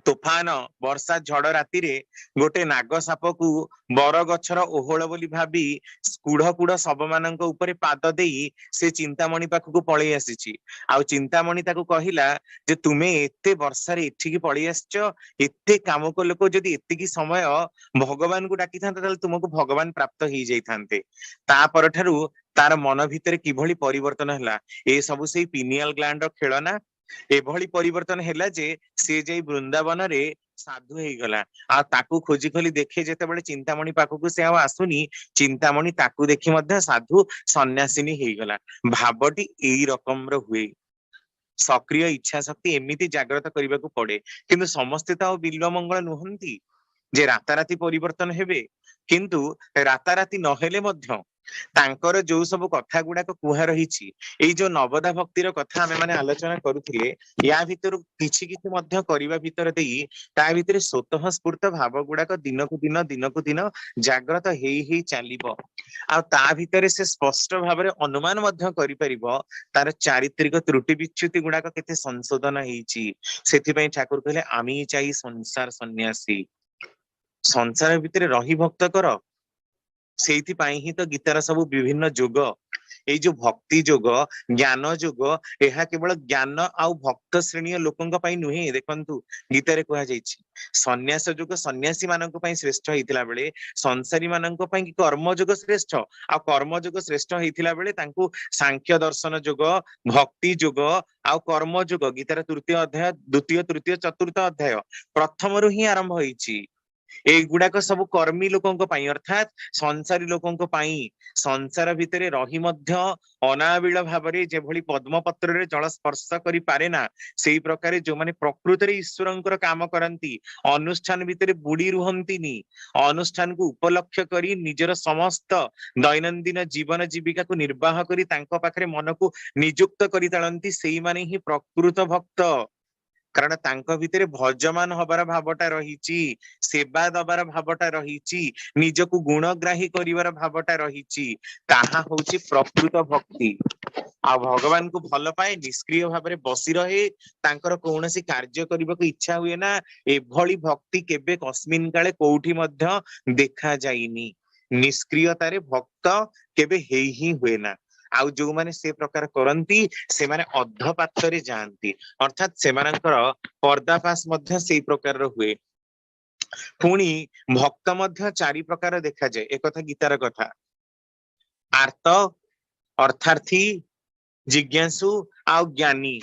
तोफान वर्षा झड़ राति रे गोटे नाग साप को बर गछर ओहଳ बोली भाबी कुढ़ कुढ़ सब मानक ऊपर पाद देई से चिंतामणि पाखक पळेई आसीची आउ चिंतामणि ताकू कहिला जे तुमे एते वर्षा रे एठिकी पळेई आसछ एते कामक लोक जदि एतिकी समय भगवान को डाकी थांते ताले तुमको भगवान प्राप्त ही जाई थांते ता परठारु तार मन भितर किभଳି परिवर्तन ହେଲା ए सब सेई पिनियल ग्लैंड रो खेलना एभଳି परिवर्तन ହେଲା जे से जाई वृंदावन रे साधु हेई गला आ ताकू खोजी खोली देखे जेतेबेले चिंतामणि पाखकू से आ आसुनी चिंतामणि ताकू देखि मध्ये साधु सन्यासिनी हेई गला भावटी एई रकम रो हुए सक्रिय इच्छा शक्ति एमिति जागृत करबा को पड़े किंतु समस्ते तो बिल्व मंगल नुहंती जे राताराती परिवर्तन हेबे किंतु राताराती नहेले मध्य तांकर जो सब कथा गुड़ाक कुहा रही जो नवदा भक्तिर कथा आमे माने आलोचना करुथिले या भितर किछि किछि मध्य करिबा भितर देई ता भितर स्वतः स्फूर्त भाव गुड़ाक दिनकु दिन जागृत हेई चलिबो आ ता भितर से स्पष्ट भाव अनुमान मध्य करि परिबो तार चारित्रिक त्रुटि विच्युति गुड़ाक केते संशोधन हेइची सेथि पई ठाकुर कहले आमी चाहि संसार सन्यासी संसार भितर रही भक्त कर सेठी पाई ही तो गीतार सब विभिन्न जोग ए जो भक्ति जोग ज्ञान जोग एहा केवल ज्ञान आउ भक्त श्रेणी लोकंक पई नुहे देखंतु गीतारे कहा जाईछि सन्यास जोग सन्यासी मानक पई श्रेष्ठ हेतिला बेले संसारी मानक पई कर्म जोग श्रेष्ठ आ कर्म जोग श्रेष्ठ हेतिला बेले तांकु सांख्य दर्शन जोग भक्ति जोग आउ कर्म जोग गीतार तृतीय अध्याय द्वितीय तृतीय चतुर्थ अध्याय प्रथम रु ही आरंभ होईछि एगुड़ाक सब कर्मी लोकंक पई अर्थात संसारी लोकंक पई संसार भितरे रही मध्य अनाबिल भावरे जेभଳି पद्म पत्र रे जल स्पर्श करि पारे ना सेही प्रकारे जो माने प्रकृति रे ईश्वरंकर काम करंती अनुष्ठान भितरे बुडी रुहंतीनी अनुष्ठान को उपलक्ष्य करी निजर समस्त दैनंदिन जीवन जीविका को निर्वाह करी तांको पाखरे मन को नियुक्त करी तालंती सेही माने ही प्रकृत भक्त कारण तांको भितरे भजमान हबार भावटा रहीची सेवा दबार भावटा रहीची निजको गुणग्राही करिवार भावटा रहीची ताहा होची प्रकृत भक्ति आ भगवान को भल पाए निष्क्रिय भाव बसी रहे तांकर कौनसी कार्य करने को इच्छा हुए ना एभली भक्ति केबे कस्मिन काले कोठी मध्य देखा जाइनी निष्क्रियतारे भक्त केबे हेई ही हुए ना आउ जो माने से प्रकार करंती से माने अधपातरे जानती अर्थात से मानकर पर्दाफाश मध्य से प्रकार हुए पुणी भक्त मध्य चारि प्रकार देखा जाए एक कथा गीतार कथा आर्त अर्थार्थी जिज्ञासु आउ ज्ञानी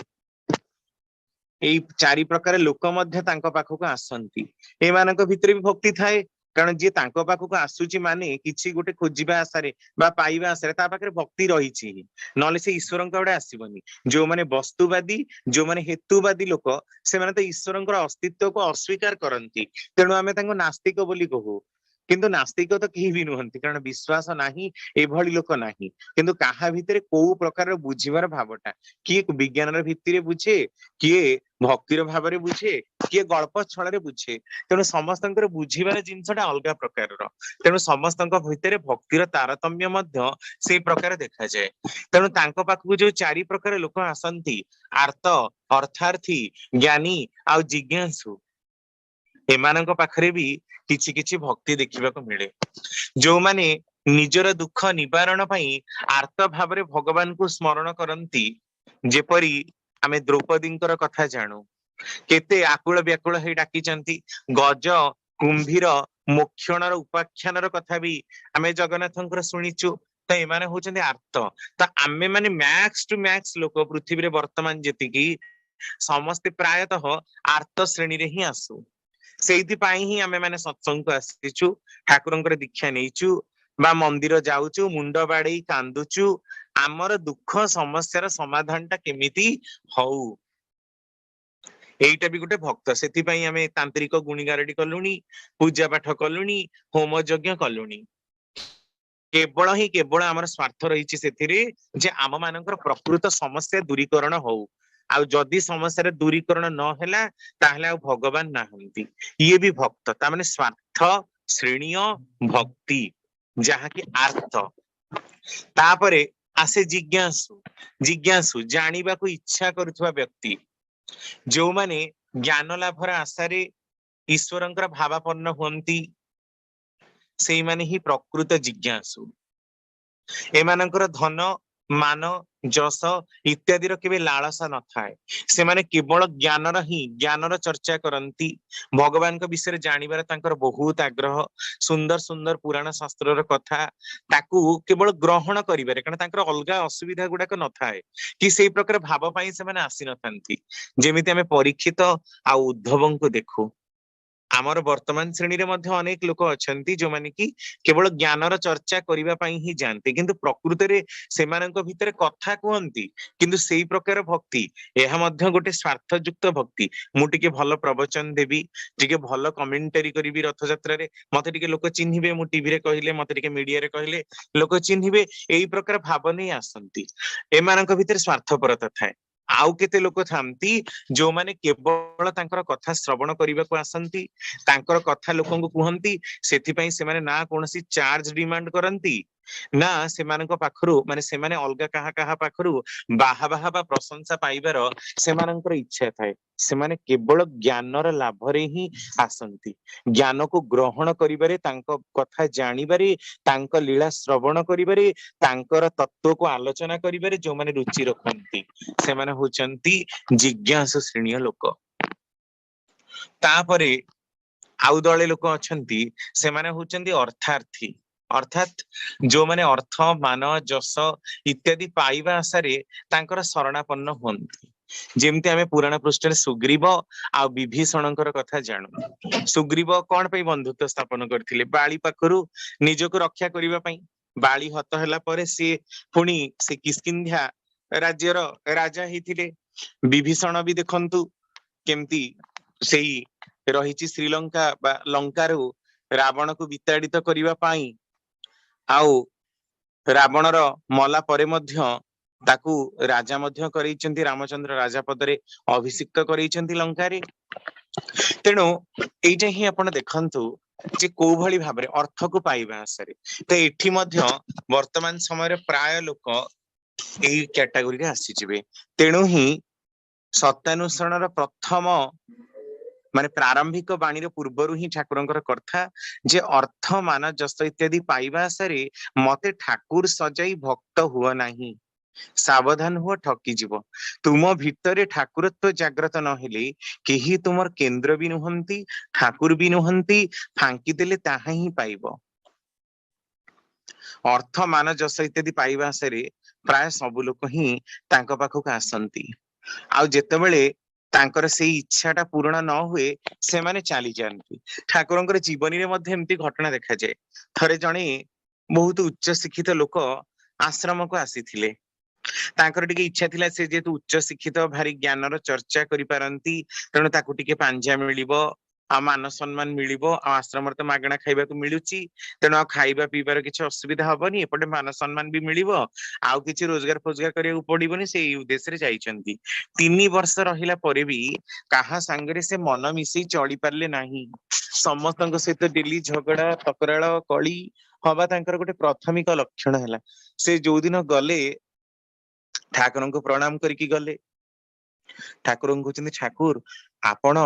एई चारि प्रकार लोक मध्य तांको पाखको आसंती ए मानक भितर भी भक्ति थाए कारण जे तांको पाखको आसुची माने किछि गोटे खोजिबा आसारे बा पाइबा आसारे ता पाखरे भक्ति रहिछि नले से ईश्वरंक गोटे आसीबनी जो माने वस्तुवादी जो माने हेतुवादी लोक से माने तो ईश्वरंकर अस्तित्व को अस्वीकार करंती तेणु आमे तांको नास्तिक बोली कहू किंतु नास्तिक तो केही भी नुहंती कारण विश्वास नाही एभली लोक नाही किंतु काहा भितरे को प्रकार बुझिबार भावटा किए विज्ञान भित्तिरे बुझे किए भक्तिर भाव में बुझे किए गल्प छल बुझे तेणु समस्त बुझीबार जिनसटा अलग प्रकार तेणु समस्त भितर भक्तिर तारतम्य मध्य से प्रकार देखा जाए तेणु तांको पाखକୁ जो चारि प्रकार लोक आसंती आर्त अर्थार्थी ज्ञानी आ जिज्ञासु एमानक पाखरे भी किछि किछि भक्ति देखिबा को मिले जो माने निजर दुख निवारण पई आर्त भावरे भगवान को स्मरण करंती जेपरी आमे द्रौपदींकर कथा जानू केते आकुल व्याकुल हे डाकिचंती गज कुंभीर मोक्षणर उपाख्यानर कथा भी आमे जगन्नाथंकर सुनिचु तो एमाने होचंदी आर्त तो आमे माने मैक्स टू मैक्स लोक पृथ्वी रे वर्तमान जेतिकी समस्त प्रायतः आर्त श्रेणी रे ही आसु सेइथि पाई ही आमे माने सत्संग को आसीचु ठाकुरंकर दीक्षा नेइचु बा मंदिर जाउचु मुंड बाड़े कांदुचु आमर दुख समस्यार समाधान टा केमिति हऊ एइटा भी गोटे भक्त सेथि पाई आमे तांत्रिक गुणीगारडी कलुनी पूजा पाठ कलुनी होम यज्ञ कलुनी केवल आमर स्वार्थ रही सेथिरे जे आम मानकर प्रकृत समस्या दूरीकरण हऊ आउ जदि समस्या दूरीकरण न हैला ताहले आ भगवान नाहंती ये भी भक्त ता माने स्वार्थ श्रेणीय भक्ति जहा कि आर्थ तापरे आसे जिज्ञासु जिज्ञासु जानिबा को इच्छा करुवा व्यक्ति जो माने ज्ञान लाभर आशारे ईश्वरंकर भावापन्न हुअन्ति सेई माने ही प्रकृत जिज्ञासु। एमानंकर धन मान जस इत्यादि केबे लालसा न थाए। सेमाने केवल ज्ञानर ही ज्ञानर चर्चा करती। भगवान विषय जानिबार तांकर बहुत आग्रह। सुंदर सुंदर पुराण शास्त्र कथा ताकू केवल ग्रहण करिबारे, कारण तांकर अलगा असुविधा गुडाक न थाए कि सेई प्रकार भाव पई सेमाने आसी न थांती। जेमिति आमे परीक्षित आ उद्धवंको देखू, आमर वर्तमान श्रेणी रे मध्य अनेक लोक अछंती जो माने कि केवल ज्ञानर चर्चा करिबा पई ही जानते, किंतु प्रकृति रे सेमानंक भितरे कथा कहंती। किंतु सेई प्रकार भक्ति एहा मध्य गोटे स्वार्थयुक्त भक्ति। मु टिके भल प्रवचन देबी, टिके भल कमेंटरी करिबी रथ यात्रा रे, मते टिके लोक चिन्हिबे, मु टीवी रे कहिले, मते टिके मीडिया रे कहिले लोक चिन्हिबे, एई प्रकार भाव नै आसंती। एमानंक भितरे स्वार्थपरता थाए। आउ केते लोक थांती जो माने केवल तांकर कथा श्रवण करिबाकू आसंती, तांकर कथा लोकंकु कुहंती, सेथिपई सेमाने ना कोनोसी चार्ज डिमांड करंती ना सेमानक पाखरु माने सेमाने अलगा काहा काहा पाखरु बाहा बाहा बा प्रशंसा पाइबार सेमानकर इच्छा थाए। सेमाने केवल ज्ञानर लाभरे ही आसंती। ज्ञान को ग्रहण करिबारे, तांको कथा जानिबारे, तांको लीला श्रवण करिबारे, तांकर तत्व को आलोचना करिबारे जो माने रुचि रखंती सेमाने होचंती जिज्ञासु श्रेणीय लोक। तापरे आउ दले लोक अछंती सेमाने होचंती अर्थार्थी। अर्थात जो माने अर्थ मान जस इत्यादि पाइबा आशारे तांकर शरणापन्न हुअन्ति। जेमती आमे पुराण पृष्ठरे सुग्रीव आ विभीषणकर कथा जानु। सुग्रीव कोन पई बंधुत्व स्थापन करथिले? बाली पाखरु निजको रक्षा करिबा पई। बाली हत हला परे से पुणी से किष्किंध्या राज्यर राजा हिथिले। विभीषण भी देखंतु केमती सेई रहिछि श्रीलंका बा लंकारु रावण को विताड़ित करिबा पई, आउ रावणर मला परे मध्य ताकू राजा मध्य करैचंती। रामचंद्र राजा पदरे अभिषिक्त करैचंती लंकारे। तेणु एइटा ही आपण देखंतु जे को भली भाबरे अर्थ को पाइबा आसरे। तो एठी मध्य वर्तमान समय रे प्राय लोक एई कैटेगरी रे आसी जिवे। तेणु ही सत्यानुसरणर प्रथम माने प्रारंभिक बाणी रे पूर्वरु ही ठाकुरंकर कथा जे अर्थ मान जस इत्यादि पाइबा आसरे मते ठाकुर सजाई भक्त हुआ नाही, सावधान हुआ ठकी जीव। तुम भितरे ठाकुरत्व जाग्रत न हेले केही तुमर केंद्र भी नुहंती, ठाकुर भी नुहंती, फांकी देले ताहा ही पाइब। अर्थ मान जस इत्यादि पाइबा आसरे प्राय सब लोक ही तांको पाखक आसंती। आउ जेतेबेले तांकर सेई इच्छाटा पूर्ण न हुए से माने चली जाती। ठाकुरंकर जीवनी रे मध्य एमती घटना देखा जाए। थरे जणे बहुत उच्च शिक्षित लोक आश्रम को आसीथिले। तांकर टिके इच्छा थिला से जेतु उच्च शिक्षित भारी ज्ञानर चर्चा करि पारंती, तेणु ताकू टिके पांजा मिलिबो, आ मान सम्मान मिलिबो, आ आश्रम तो मागणा खाइबा को मिलुची, तेणु आ खाइबा पीबार किछि असुविधा हबनी, एपटे मान सम्मान भी मिलिबो, आउ किछि रोजगार फोजगार करिया पड़िबोनी, सेई उद्देश्य रे जाइचंती। 3 वर्ष रहिला परे भी काहा संगरे से मन मिसई चली पारले नाही। समस्तक सहित डेली झगड़ा तकराळ कली हवा तांकर गोटे प्राथमिक लक्षण हैला। से जो दिन गले ठाकुर को प्रणाम करके गले। ठाकुर कहते ठाकुर आपण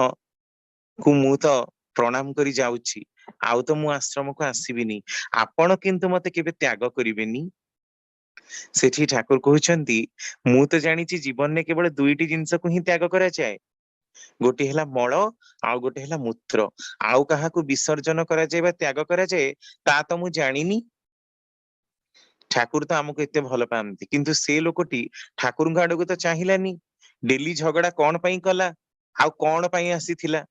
को मु तो प्रणाम करी जाउछि, आउ तो मु आश्रम को आसीबिनी, आपण किंतु मते केबे त्याग करिवेनी। सेठी ठाकुर कहउछंती मु तो जानिछि जीवन ने केवल दुईटी जिंस को ही त्याग करा जाए, गोटे हैला मळ आउ गोटे हैला मूत्र। आउ काहा को विसर्जन करा जाए बा त्याग करा जाए ता तो मु जानिनी। ठाकुर तो आमको एते भल पाती, किंतु से लोकटी ठाकुर आड़ को तो चाहिलानी। डेली झगड़ा कौन पई कला, आउ कौन पई आसीथिला।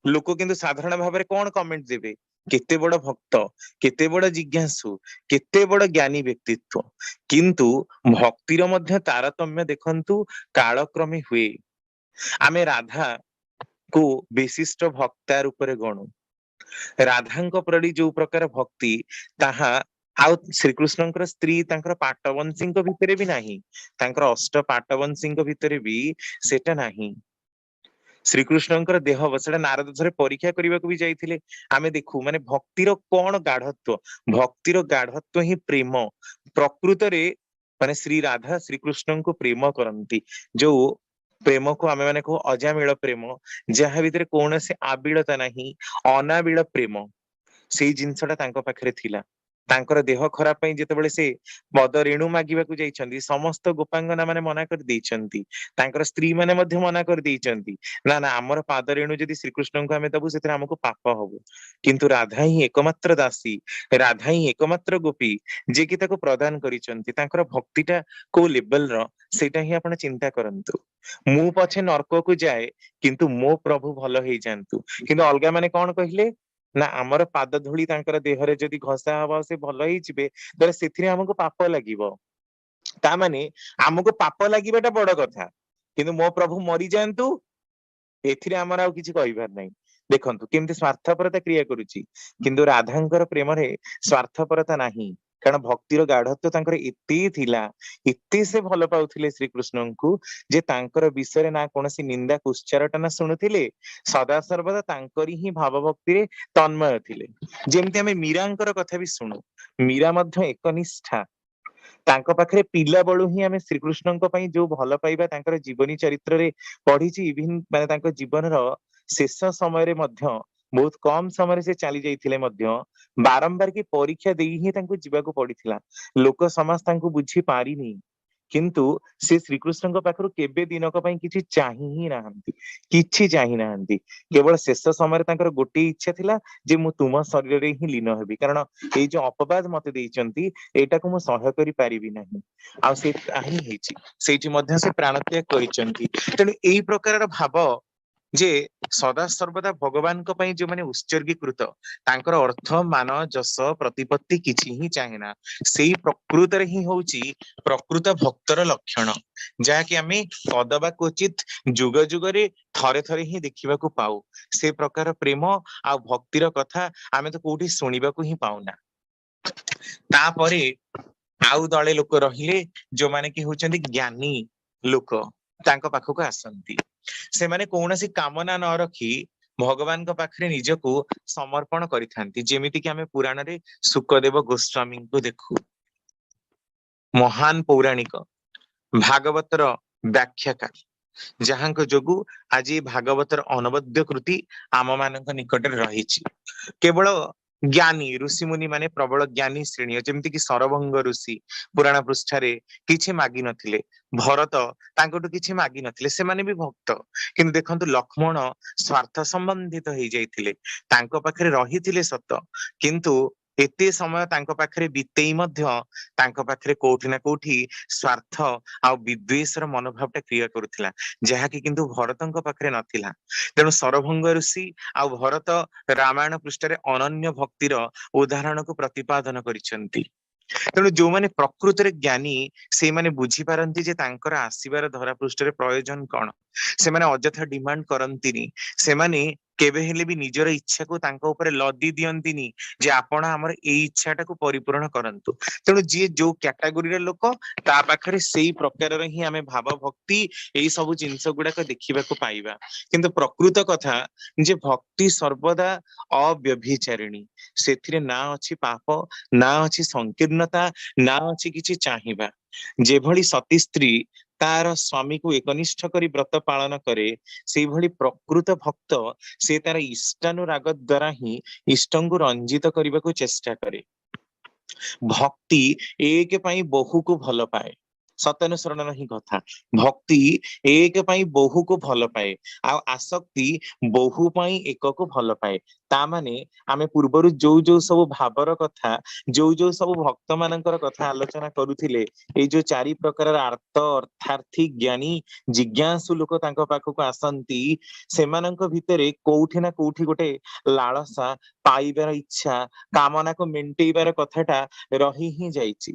लोक किंतु साधारण भाव में कौन कमेंट देबे, केते बड़ भक्त, केते बड़ जिज्ञासु, केते बड़ ज्ञानी व्यक्तित्व। किंतु भक्तिर मध्य तारतम्य देखंतु कालक्रमे हुए। आमे राधा को विशिष्ट भक्ता रूप रे गणु। राधांक प्रति जो प्रकार भक्ति ताहा आउ श्रीकृष्णଙ୍କର स्त्री तांकर पाटवंशीଙ୍କ ଭିତରେ ବି ନାହିଁ, ତାଙ୍କର ଅଷ୍ଟ ପାଟବଂଶୀଙ୍କ ଭିତରେ ବି ସେଟା ନାହିଁ। ଶ୍ରୀକୃଷ୍ଣଙ୍କର ଦେହ ସେଟା ନାରଦ ଥରେ ପରୀକ୍ଷା କରିବାକୁ ବି ଯାଇଥିଲେ। ଆମେ ଦେଖୁ ମାନେ ଭକ୍ତିର କଣ ଗାଢତ୍ୱ, ଭକ୍ତିର ଗାଢତ୍ୱ ହିଁ ପ୍ରେମ। ପ୍ରକୃତରେ ମାନେ ଶ୍ରୀ ରାଧା ଶ୍ରୀକୃଷ୍ଣଙ୍କୁ ପ୍ରେମ କରନ୍ତି। ଯୋଉ प्रेम को आमे माने को अजामिल प्रेम, जहा भितर कौन से आबिलता नहीं, अनाबिल प्रेम सेई जिनसटा तांको पाखरे थिला। तांकर देह खराब पई जेतेबेले से पद रेणु मागिबाकू जाइछन्ती, समस्त गोपांगना माने मना कर दैछन्ती, तांकर स्त्री माने मध्य मना कर दैछन्ती, ना ना हमर पाद रेणु जदि श्रीकृष्ण को हमें दबु सेतरे हमको पाप हबो। किंतु राधा ही एकमात्र दासी, राधा ही एकमात्र गोपी जे कि ताको प्रदान करिसन्ती। तांकर भक्तिटा को लेवल रो सेटा ही आपण चिंता करंतु। मु पछे नरक को जाए किंतु मो प्रभु भलो हेइ जानतु। किंतु अलगा माने कोन कहिले ना हमर पाद धूली तांकर देहरे जदि घसा हवा से भलो हेइ जिबे तले सेथिरे हमको पाप लागिबो। ता माने हमको पाप लागिबाटा बड़ कथा, किंतु मो प्रभु मरि जानतु एथिरे हमर आउ किछि कहिबार नै। देखंतु केमति स्वार्थपरता क्रिया करूची, किंतु राधांकर प्रेम रे स्वार्थपरता नाही। कारण भक्तिर गाढ़त्व तांकर एते थिला, एते से भल पाउथिले श्रीकृष्ण को जे तांकर विषय रे ना कोनसी निंदा कुच्चारटा ना सुनुथिले, सदा सर्वदा तांकरी ही भाव भक्ति रे तन्मय थिले। जेमति हमें मीरांकर कथा भी सुनु, मीरा मध्य एकनिष्ठा, तांको पाखरे पिला बळु ही हमें श्रीकृष्णଙ୍କ ପାଇଁ जो ଭଲ ପାଇବା ତାଙ୍କର ଜୀବନୀ ଚରିତ୍ରରେ ପଢିଛି, ଇଭିନ୍ ମାନେ ତାଙ୍କ ଜୀବନର ଶେଷ ସମୟରେ ମଧ୍ୟ ବହୁତ କମ ସମୟରେ ସେ ଚାଲି ଯାଇଥିଲେ ମଧ୍ୟ ବାରମ୍ବାର କି ପରୀକ୍ଷା ଦେଇ ହିଁ ତାଙ୍କୁ ଯିବାକୁ ପଡିଥିଲା। ଲୋକ ସମାଜ ତାଙ୍କୁ ବୁଝି ପାରିନି, କିନ୍ତୁ ସେ ଶ୍ରୀକୃଷ୍ଣଙ୍କ ପାଖରୁ କେବେ ଦିନକ ପାଇଁ କିଛି ଚାହିଁ ହିଁ ନାହାନ୍ତି, କିଛି ଚାହିଁ ନାହାନ୍ତି। କେବଳ ଶେଷ ସମୟରେ ତାଙ୍କର ଗୋଟିଏ ଇଚ୍ଛା ଥିଲା ଯେ ମୁଁ ତୁମ ଶରୀରରେ ହିଁ ଲୀନ ହେବି, କାରଣ ଏଇ ଯୋଉ ଅପବାଦ ମତେ ଦେଇଛନ୍ତି ଏଇଟାକୁ ମୁଁ ସହ୍ୟ କରି ପାରିବି ନାହିଁ। ଆଉ ସେ ହିଁ ହେଇଛି, ସେଇଠି ମଧ୍ୟ ସେ ପ୍ରାଣତ୍ୟାଗ କରିଛନ୍ତି। ତେଣୁ ଏଇ ପ୍ରକାରର ଭାବ ଯେ ସଦା ସର୍ବଦା ଭଗବାନଙ୍କ ପାଇଁ ଯୋଉମାନେ ଉତ୍ସର୍ଗୀକୃତ, ତାଙ୍କର ଅର୍ଥ ମାନ ଯଶ ପ୍ରତିପତ୍ତି କିଛି ହିଁ ଚାହେଁନା, ସେଇ ପ୍ରକୃତରେ ହିଁ ହଉଛି ପ୍ରକୃତ ଭକ୍ତର ଲକ୍ଷଣ, ଯାହାକି ଆମେ କଦବା କ୍ୱଚିତ ଯୁଗ ଯୁଗରେ ଥରେ ଥରେ ହିଁ ଦେଖିବାକୁ ପାଉ। ସେ ପ୍ରକାର ପ୍ରେମ ଆଉ ଭକ୍ତିର କଥା ଆମେ ତ କୋଉଠି ଶୁଣିବାକୁ ହିଁ ପାଉନା। ତାପରେ ଆଉ ଦଳେ ଲୋକ ରହିଲେ ଯୋଉମାନେ କି ହଉଛନ୍ତି ଜ୍ଞାନୀ ଲୋକ, ତାଙ୍କ ପାଖକୁ ଆସନ୍ତି। ସେମାନେ କୌଣସି କାମନା ନ ରଖି ଭଗବାନଙ୍କ ପାଖରେ ନିଜକୁ ସମର୍ପଣ କରିଥାନ୍ତି। ଯେମିତି କି ଆମେ ପୁରାଣରେ ସୁକଦେବ ଗୋସ୍ୱାମୀଙ୍କୁ ଦେଖୁ, ମହାନ ପୌରାଣିକ, ଭାଗବତର ବ୍ୟାଖ୍ୟାକାରୀ, ଯାହାଙ୍କ ଯୋଗୁ ଆଜି ଭାଗବତର ଅନବଦ୍ୟ କୃତି ଆମ ମାନଙ୍କ ନିକଟରେ ରହିଛି। କେବଳ ଜ୍ଞାନୀ ଋଷି ମୁନି ମାନେ ପ୍ରବଳ ଜ୍ଞାନୀ ଶ୍ରେଣୀ, ଯେମିତି କି ସରଭଙ୍ଗ ଋଷି ପୁରାଣ ପୃଷ୍ଠାରେ କିଛି ମାଗି ନଥିଲେ, ଭରତ ତାଙ୍କଠୁ କିଛି ମାଗି ନଥିଲେ, ସେମାନେ ବି ଭକ୍ତ। କିନ୍ତୁ ଦେଖନ୍ତୁ ଲକ୍ଷ୍ମଣ ସ୍ୱାର୍ଥ ସମ୍ବନ୍ଧିତ ହେଇଯାଇଥିଲେ, ତାଙ୍କ ପାଖରେ ରହିଥିଲେ ସତ, କିନ୍ତୁ ଏତେ ସମୟ ତାଙ୍କ ପାଖରେ ବିତେଇ ମଧ୍ୟ ତାଙ୍କ ପାଖରେ କୋଉଠି ନା କୋଉଠି ସ୍ୱାର୍ଥ ଆଉ ବିଦ୍ୱେଷର ମନୋଭାବଟା କ୍ରିୟା କରୁଥିଲା, ଯାହାକି କିନ୍ତୁ ଭରତଙ୍କ ପାଖରେ ନଥିଲା। ତେଣୁ ସରଭଙ୍ଗ ଋଷି ଆଉ ଭରତ ରାମାୟଣ ପୃଷ୍ଠରେ ଅନନ୍ୟ ଭକ୍ତିର ଉଦାହରଣକୁ ପ୍ରତିପାଦନ କରିଛନ୍ତି। ତେଣୁ ଯୋଉମାନେ ପ୍ରକୃତରେ ଜ୍ଞାନୀ ସେଇମାନେ ବୁଝିପାରନ୍ତି ଯେ ତାଙ୍କର ଆସିବାର ଧରା ପୃଷ୍ଠରେ ପ୍ରୟୋଜନ କଣ। ସେମାନେ ଅଯଥା ଡିମାଣ୍ଡ କରନ୍ତିନି, ସେମାନେ କେବେ ହେଲେ ବି ନିଜର ଇଚ୍ଛାକୁ ତାଙ୍କ ଉପରେ ଲଦି ଦିଅନ୍ତିନି ଯେ ଆପଣ ଆମର ଏଇ ଇଚ୍ଛାଟାକୁ ପରିପୂରଣ କରନ୍ତୁ। ତେଣୁ ଯିଏ ଯୋଉ କ୍ୟାଟାଗୋରୀର ଲୋକ ତା ପାଖରେ ସେଇ ପ୍ରକାରର ହିଁ ଆମେ ଭାବ ଭକ୍ତି ଏଇ ସବୁ ଜିନିଷ ଗୁଡାକ ଦେଖିବାକୁ ପାଇବା। କିନ୍ତୁ ପ୍ରକୃତ କଥା ଯେ ଭକ୍ତି ସର୍ବଦା ଅବ୍ୟଭିଚାରିଣୀ, ସେଥିରେ ନା ଅଛି ପାପ, ନା ଅଛି ସଂକୀର୍ଣ୍ଣତା, ନା ଅଛି କିଛି ଚାହିଁବା। ଯେଭଳି ସତୀ ସ୍ତ୍ରୀ ତାର ସ୍ୱାମୀକୁ ଏକନିଷ୍ଠ କରି ବ୍ରତ ପାଳନ କରେ, ସେଇଭଳି ପ୍ରକୃତ ଭକ୍ତ ସେ ତାର ଇଷ୍ଟାନୁରାଗ ଦ୍ଵାରା ହିଁ ଇଷ୍ଟଙ୍କୁ ରଞ୍ଜିତ କରିବାକୁ ଚେଷ୍ଟା କରେ। ଭକ୍ତି ଏକ ପାଇଁ ବହୁକୁ ଭଲ ପାଏ, ସତାନୁସରଣର ହିଁ କଥା। ଭକ୍ତି ଏକ ପାଇଁ ବହୁକୁ ଭଲ ପାଏ, ଆଉ ଆସକ୍ତି ବହୁ ପାଇଁ ଏକକୁ ଭଲ ପାଏ। ତା ମାନେ ଆମେ ପୂର୍ବରୁ ଯୋଉ ଯୋଉ ସବୁ ଭାବର କଥା, ଯୋଉ ଯୋଉ ସବୁ ଭକ୍ତ ମାନଙ୍କର କଥା ଆଲୋଚନା କରୁଥିଲେ, ଏଇ ଯୋଉ ଚାରି ପ୍ରକାରର ଆର୍ତ ଅର୍ଥାର୍ଥୀ ଜ୍ଞାନୀ ଜିଜ୍ଞାସୁ ଲୋକ ତାଙ୍କ ପାଖକୁ ଆସନ୍ତି, ସେମାନଙ୍କ ଭିତରେ କୋଉଠି ନା କୋଉଠି ଗୋଟେ ଲାଳସା, ପାଇବାର ଇଚ୍ଛା, କାମନାକୁ ମେଣ୍ଟେଇବାର କଥାଟା ରହି ହିଁ ଯାଇଛି।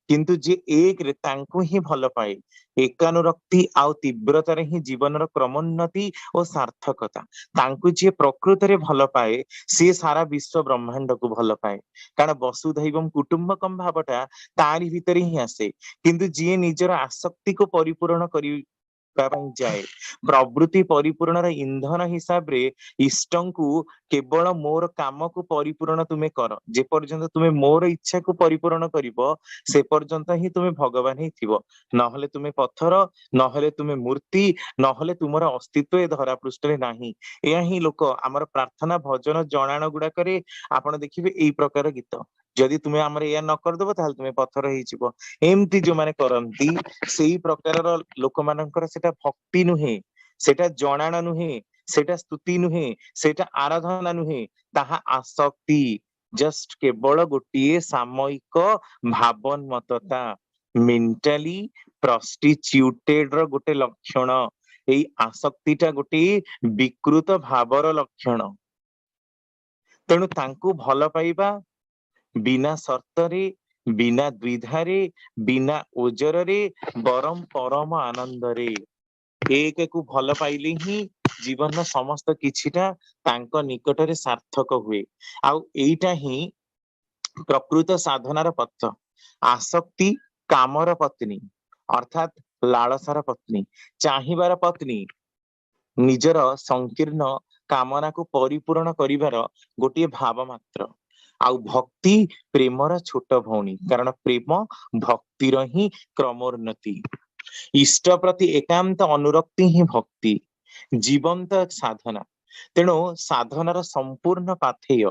କିନ୍ତୁ ଯିଏ ଏକରେ ତାଙ୍କୁ ହିଁ ଭଲ ପାଏ, ଏକାନୁରକ୍ତି ଆଉ ତୀବ୍ରତାରେ ହିଁ ଜୀବନର କ୍ରମୋନ୍ନତି ଓ ସାର୍ଥକତା, ତାଙ୍କୁ ଯିଏ ପ୍ରକୃତରେ ଭଲ ପାଏ ସିଏ ସାରା ବିଶ୍ଵ ବ୍ରହ୍ମାଣ୍ଡକୁ ଭଲ ପାଏ। କାରଣ ବସୁଧୈବଂ କୁଟୁମ୍ବକମ୍ ଭାବଟା ତାରି ଭିତରେ ହିଁ ଆସେ। କିନ୍ତୁ ଯିଏ ନିଜର ଆସକ୍ତିକୁ ପରିପୂରଣ କରି जाए प्रवृत्ति परिपूर्ण इंधन हिसाब रे इष्टं को केवल मोर काम को परिपूर्ण तुम्हें कर जे पर्यंत तुम्हें मोर इच्छा को परिपूर्ण करिवो से पर्यंत ही तुम्हें भगवान ही थिवो नहले तुम्हें पत्थर नहले तुम्हें मूर्ति नहले तुमर अस्तित्व ए धरा पृष्ठ रे नाही या ही लोक आमर प्रार्थना भजन जणाण गुड़ाकरे आपण देखिबे एई प्रकार गीत जदि तुम्हें आमर या न करदबो ताहले तुम्हें पत्थर ही जीवो एमती जो माने करंती सेई प्रकारर लोक मानकर सेटा भक्ति नुहे सेटा जणाण नुहे सेटा स्तुति नुहे सेटा आराधना नुहे ताहा आसक्ति जस्ट केवल गोटिए सामयिक भावन्मतता मेंटाली प्रस्टिच्यूटेड र गोटे लक्षण एई आसक्तिटा गोटे विकृत भावर लक्षण तेणु तांकु भल पाइबा बिना शर्तरे बिना द्विधारे बिना ओजरे बरम परम आनंदरे एक को भल पाइले ही जीवन समस्त किछिटा तांको निकटरे सार्थक हुए आउ एइटा ही प्रकृत साधनार पथ आसक्ति कामर पत्नी अर्थात लालसार पत्नी चाहिबार पत्नी निजर संकीर्ण कामना को परिपूर्ण करिवार गोटे भाव मात्र आउ भक्ति प्रेमर छोट भौणी कारण प्रेम भक्तिर ही क्रमोन्नति इष्ट प्रति एकांत अनुरक्ति ही भक्ति जीवंत साधना तेणु साधनार संपूर्ण पाथेय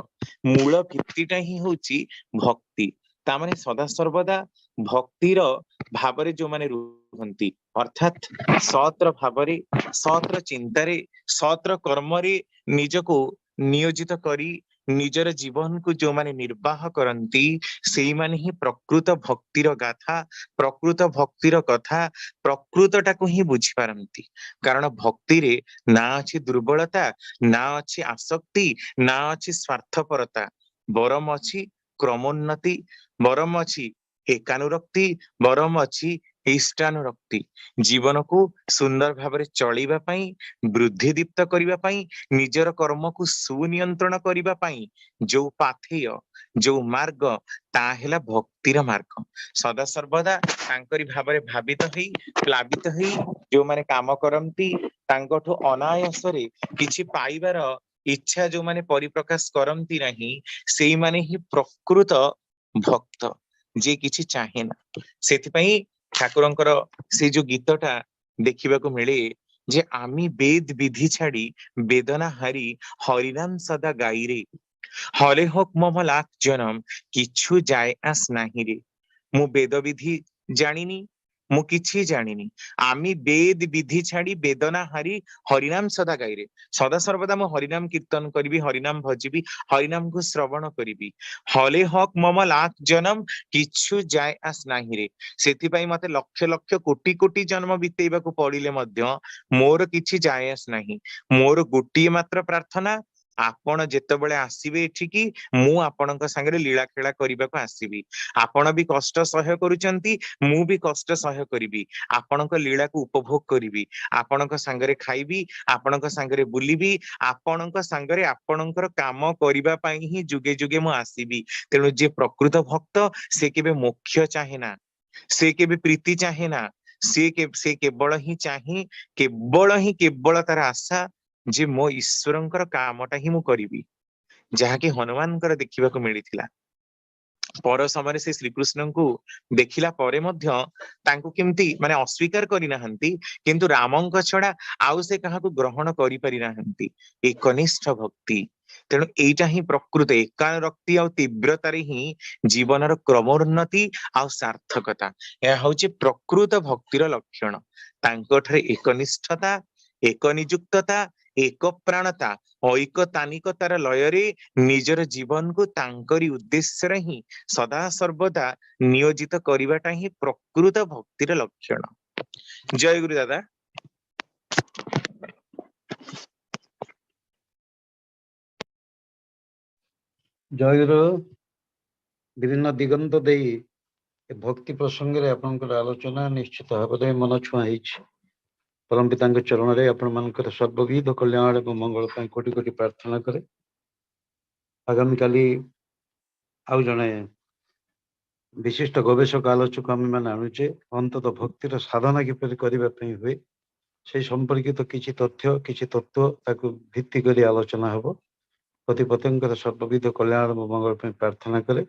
मूल भित्तिटा ही होची भक्ति तामाने सदा सर्वदा भक्तिर भावरे जो माने रुहंती अर्थात सत्र भावरे सत्र चिंतारे सत्र कर्मरे निजको नियोजित करी निजर जीवन को जो माने निर्वाह करंती सेई माने ही प्रकृत भक्तिर गाथा प्रकृत भक्तिर कथा प्रकृतटा को ही बुझी पारंती कारण भक्ति रे ना अछि दुर्बलता ना अछि आसक्ति ना अछि स्वार्थपरता बरम अछि क्रमोन्नति बरम अछि एकानुरक्ति बरम अछि इष्टानुरक्ति जीवन को सुंदर भाବରେ चलिबा पई वृद्धि दीप्त करिबा पई निजर कर्म को सुनियंत्रण करिबा पई जो पाथेय जो मार्ग ता हेला भक्तिर मार्ग सदा सर्वदा तांकरी भाବରେ भावित होई प्लावित होई जो माने काम करंती तांकठो अनायासरे किछि पाइबार इच्छा जो माने परिप्रकाश करंती नहीं सेई माने ही प्रकृत भक्त जे किछि चाहे ना सेति ठाकुरंकर से जो गीतटा देखिबाको मिले जे आमी वेद विधि छाड़ी वेदना हारी हरिनाम सदा गाईरे हले होक मम लाख जन्म किछु जाय आस नाही रे मु वेद विधि जानिनी मु किछि जानिनी आमी वेद विधि छाड़ी वेदना हारी हरिनाम सदा गाईरे सदा सर्वदा मु हरिनाम कीर्तन करिबी हरिनाम भजिबी हरिनाम को श्रवण करिबी हले हक मम लाख जन्म किछु जाय आस नाही रे सेति पई मते लक्ष लक्ष कोटि कोटि जन्म बितेइबाकू पड़िले मध्य मोर किछि जाय आस नाही मोर गोटिए मात्र प्रार्थना आपण जेतेबेले आसीबे एठिकी मु आपणक संगे लीला खेला करिबाकू आसीबी आपण भी कष्ट सह्य करूचंती मु भी कष्ट सह्य करिबी आपणक लीला को उपभोग करिबी आपणक संगे खाइबी आपणक संगे बुलिबी आपणक संगे आपणकर काम करिबा पई ही जुगे जुगे मु आसीबी तेणु जे प्रकृत भक्त से केबे मोक्ष चाहे ना से केबे प्रीति चाहे ना से केवल ही केवल तार आशा जे मो ईश्वरंकर कामटा ही मु करिबी जहाँकि हनुमानकर देखिबाकू मिलिथिला पर समय से श्रीकृष्ण को देखिला परे मध्य तांको केमती माने अस्वीकार करि नाहंती किंतु रामंक छडा आउ से काहाकू ग्रहण करि पारि नाहंती एकनिष्ठ भक्ति तेणु एइटा ही प्रकृत एकानुरक्ति आ तीव्रतारे ही जीवनर क्रमोन्नति आ सार्थकता यह हଉଛି प्रकृत भक्तिर लक्षण तांकोठरे एकनिष्ठता एक निजुक्तता एक प्राणता ऐकतानिकतार लयरे निजर जीवन को तांकरी उद्देश्य रे ही सदा सर्वदा नियोजित करिवाटा ही प्रकृत भक्तिर लक्षण जय गुरु दादा जय गुरु विभिन्न दिगंत देई भक्ति प्रसंग रे आपनकर आलोचना निश्चित भाव मन छुआ परम पिता चरण रे आपण मानकर सर्वविध कल्याण और मंगल ପାଇଁ कोटि कोटि प्रार्थना करे आगामी काली आउ जने विशिष्ट गवेषक आलोचक आम मैंने आणुचे अंततः भक्तिर साधना किपर करने हुए সেই সম্পর্কিত କିଛି ତଥ୍ୟ କିଛି ତତ୍ତ୍ୱ ତାକୁ ଭିତ୍ତି କରି ଆଲୋଚନା ହେବ। ପତି ପତ୍ନୀଙ୍କର ସର୍ବବିଧ କଲ୍ୟାଣ ଏବଂ ମଙ୍ଗଳ ପାଇଁ ପ୍ରାର୍ଥନା କରେ।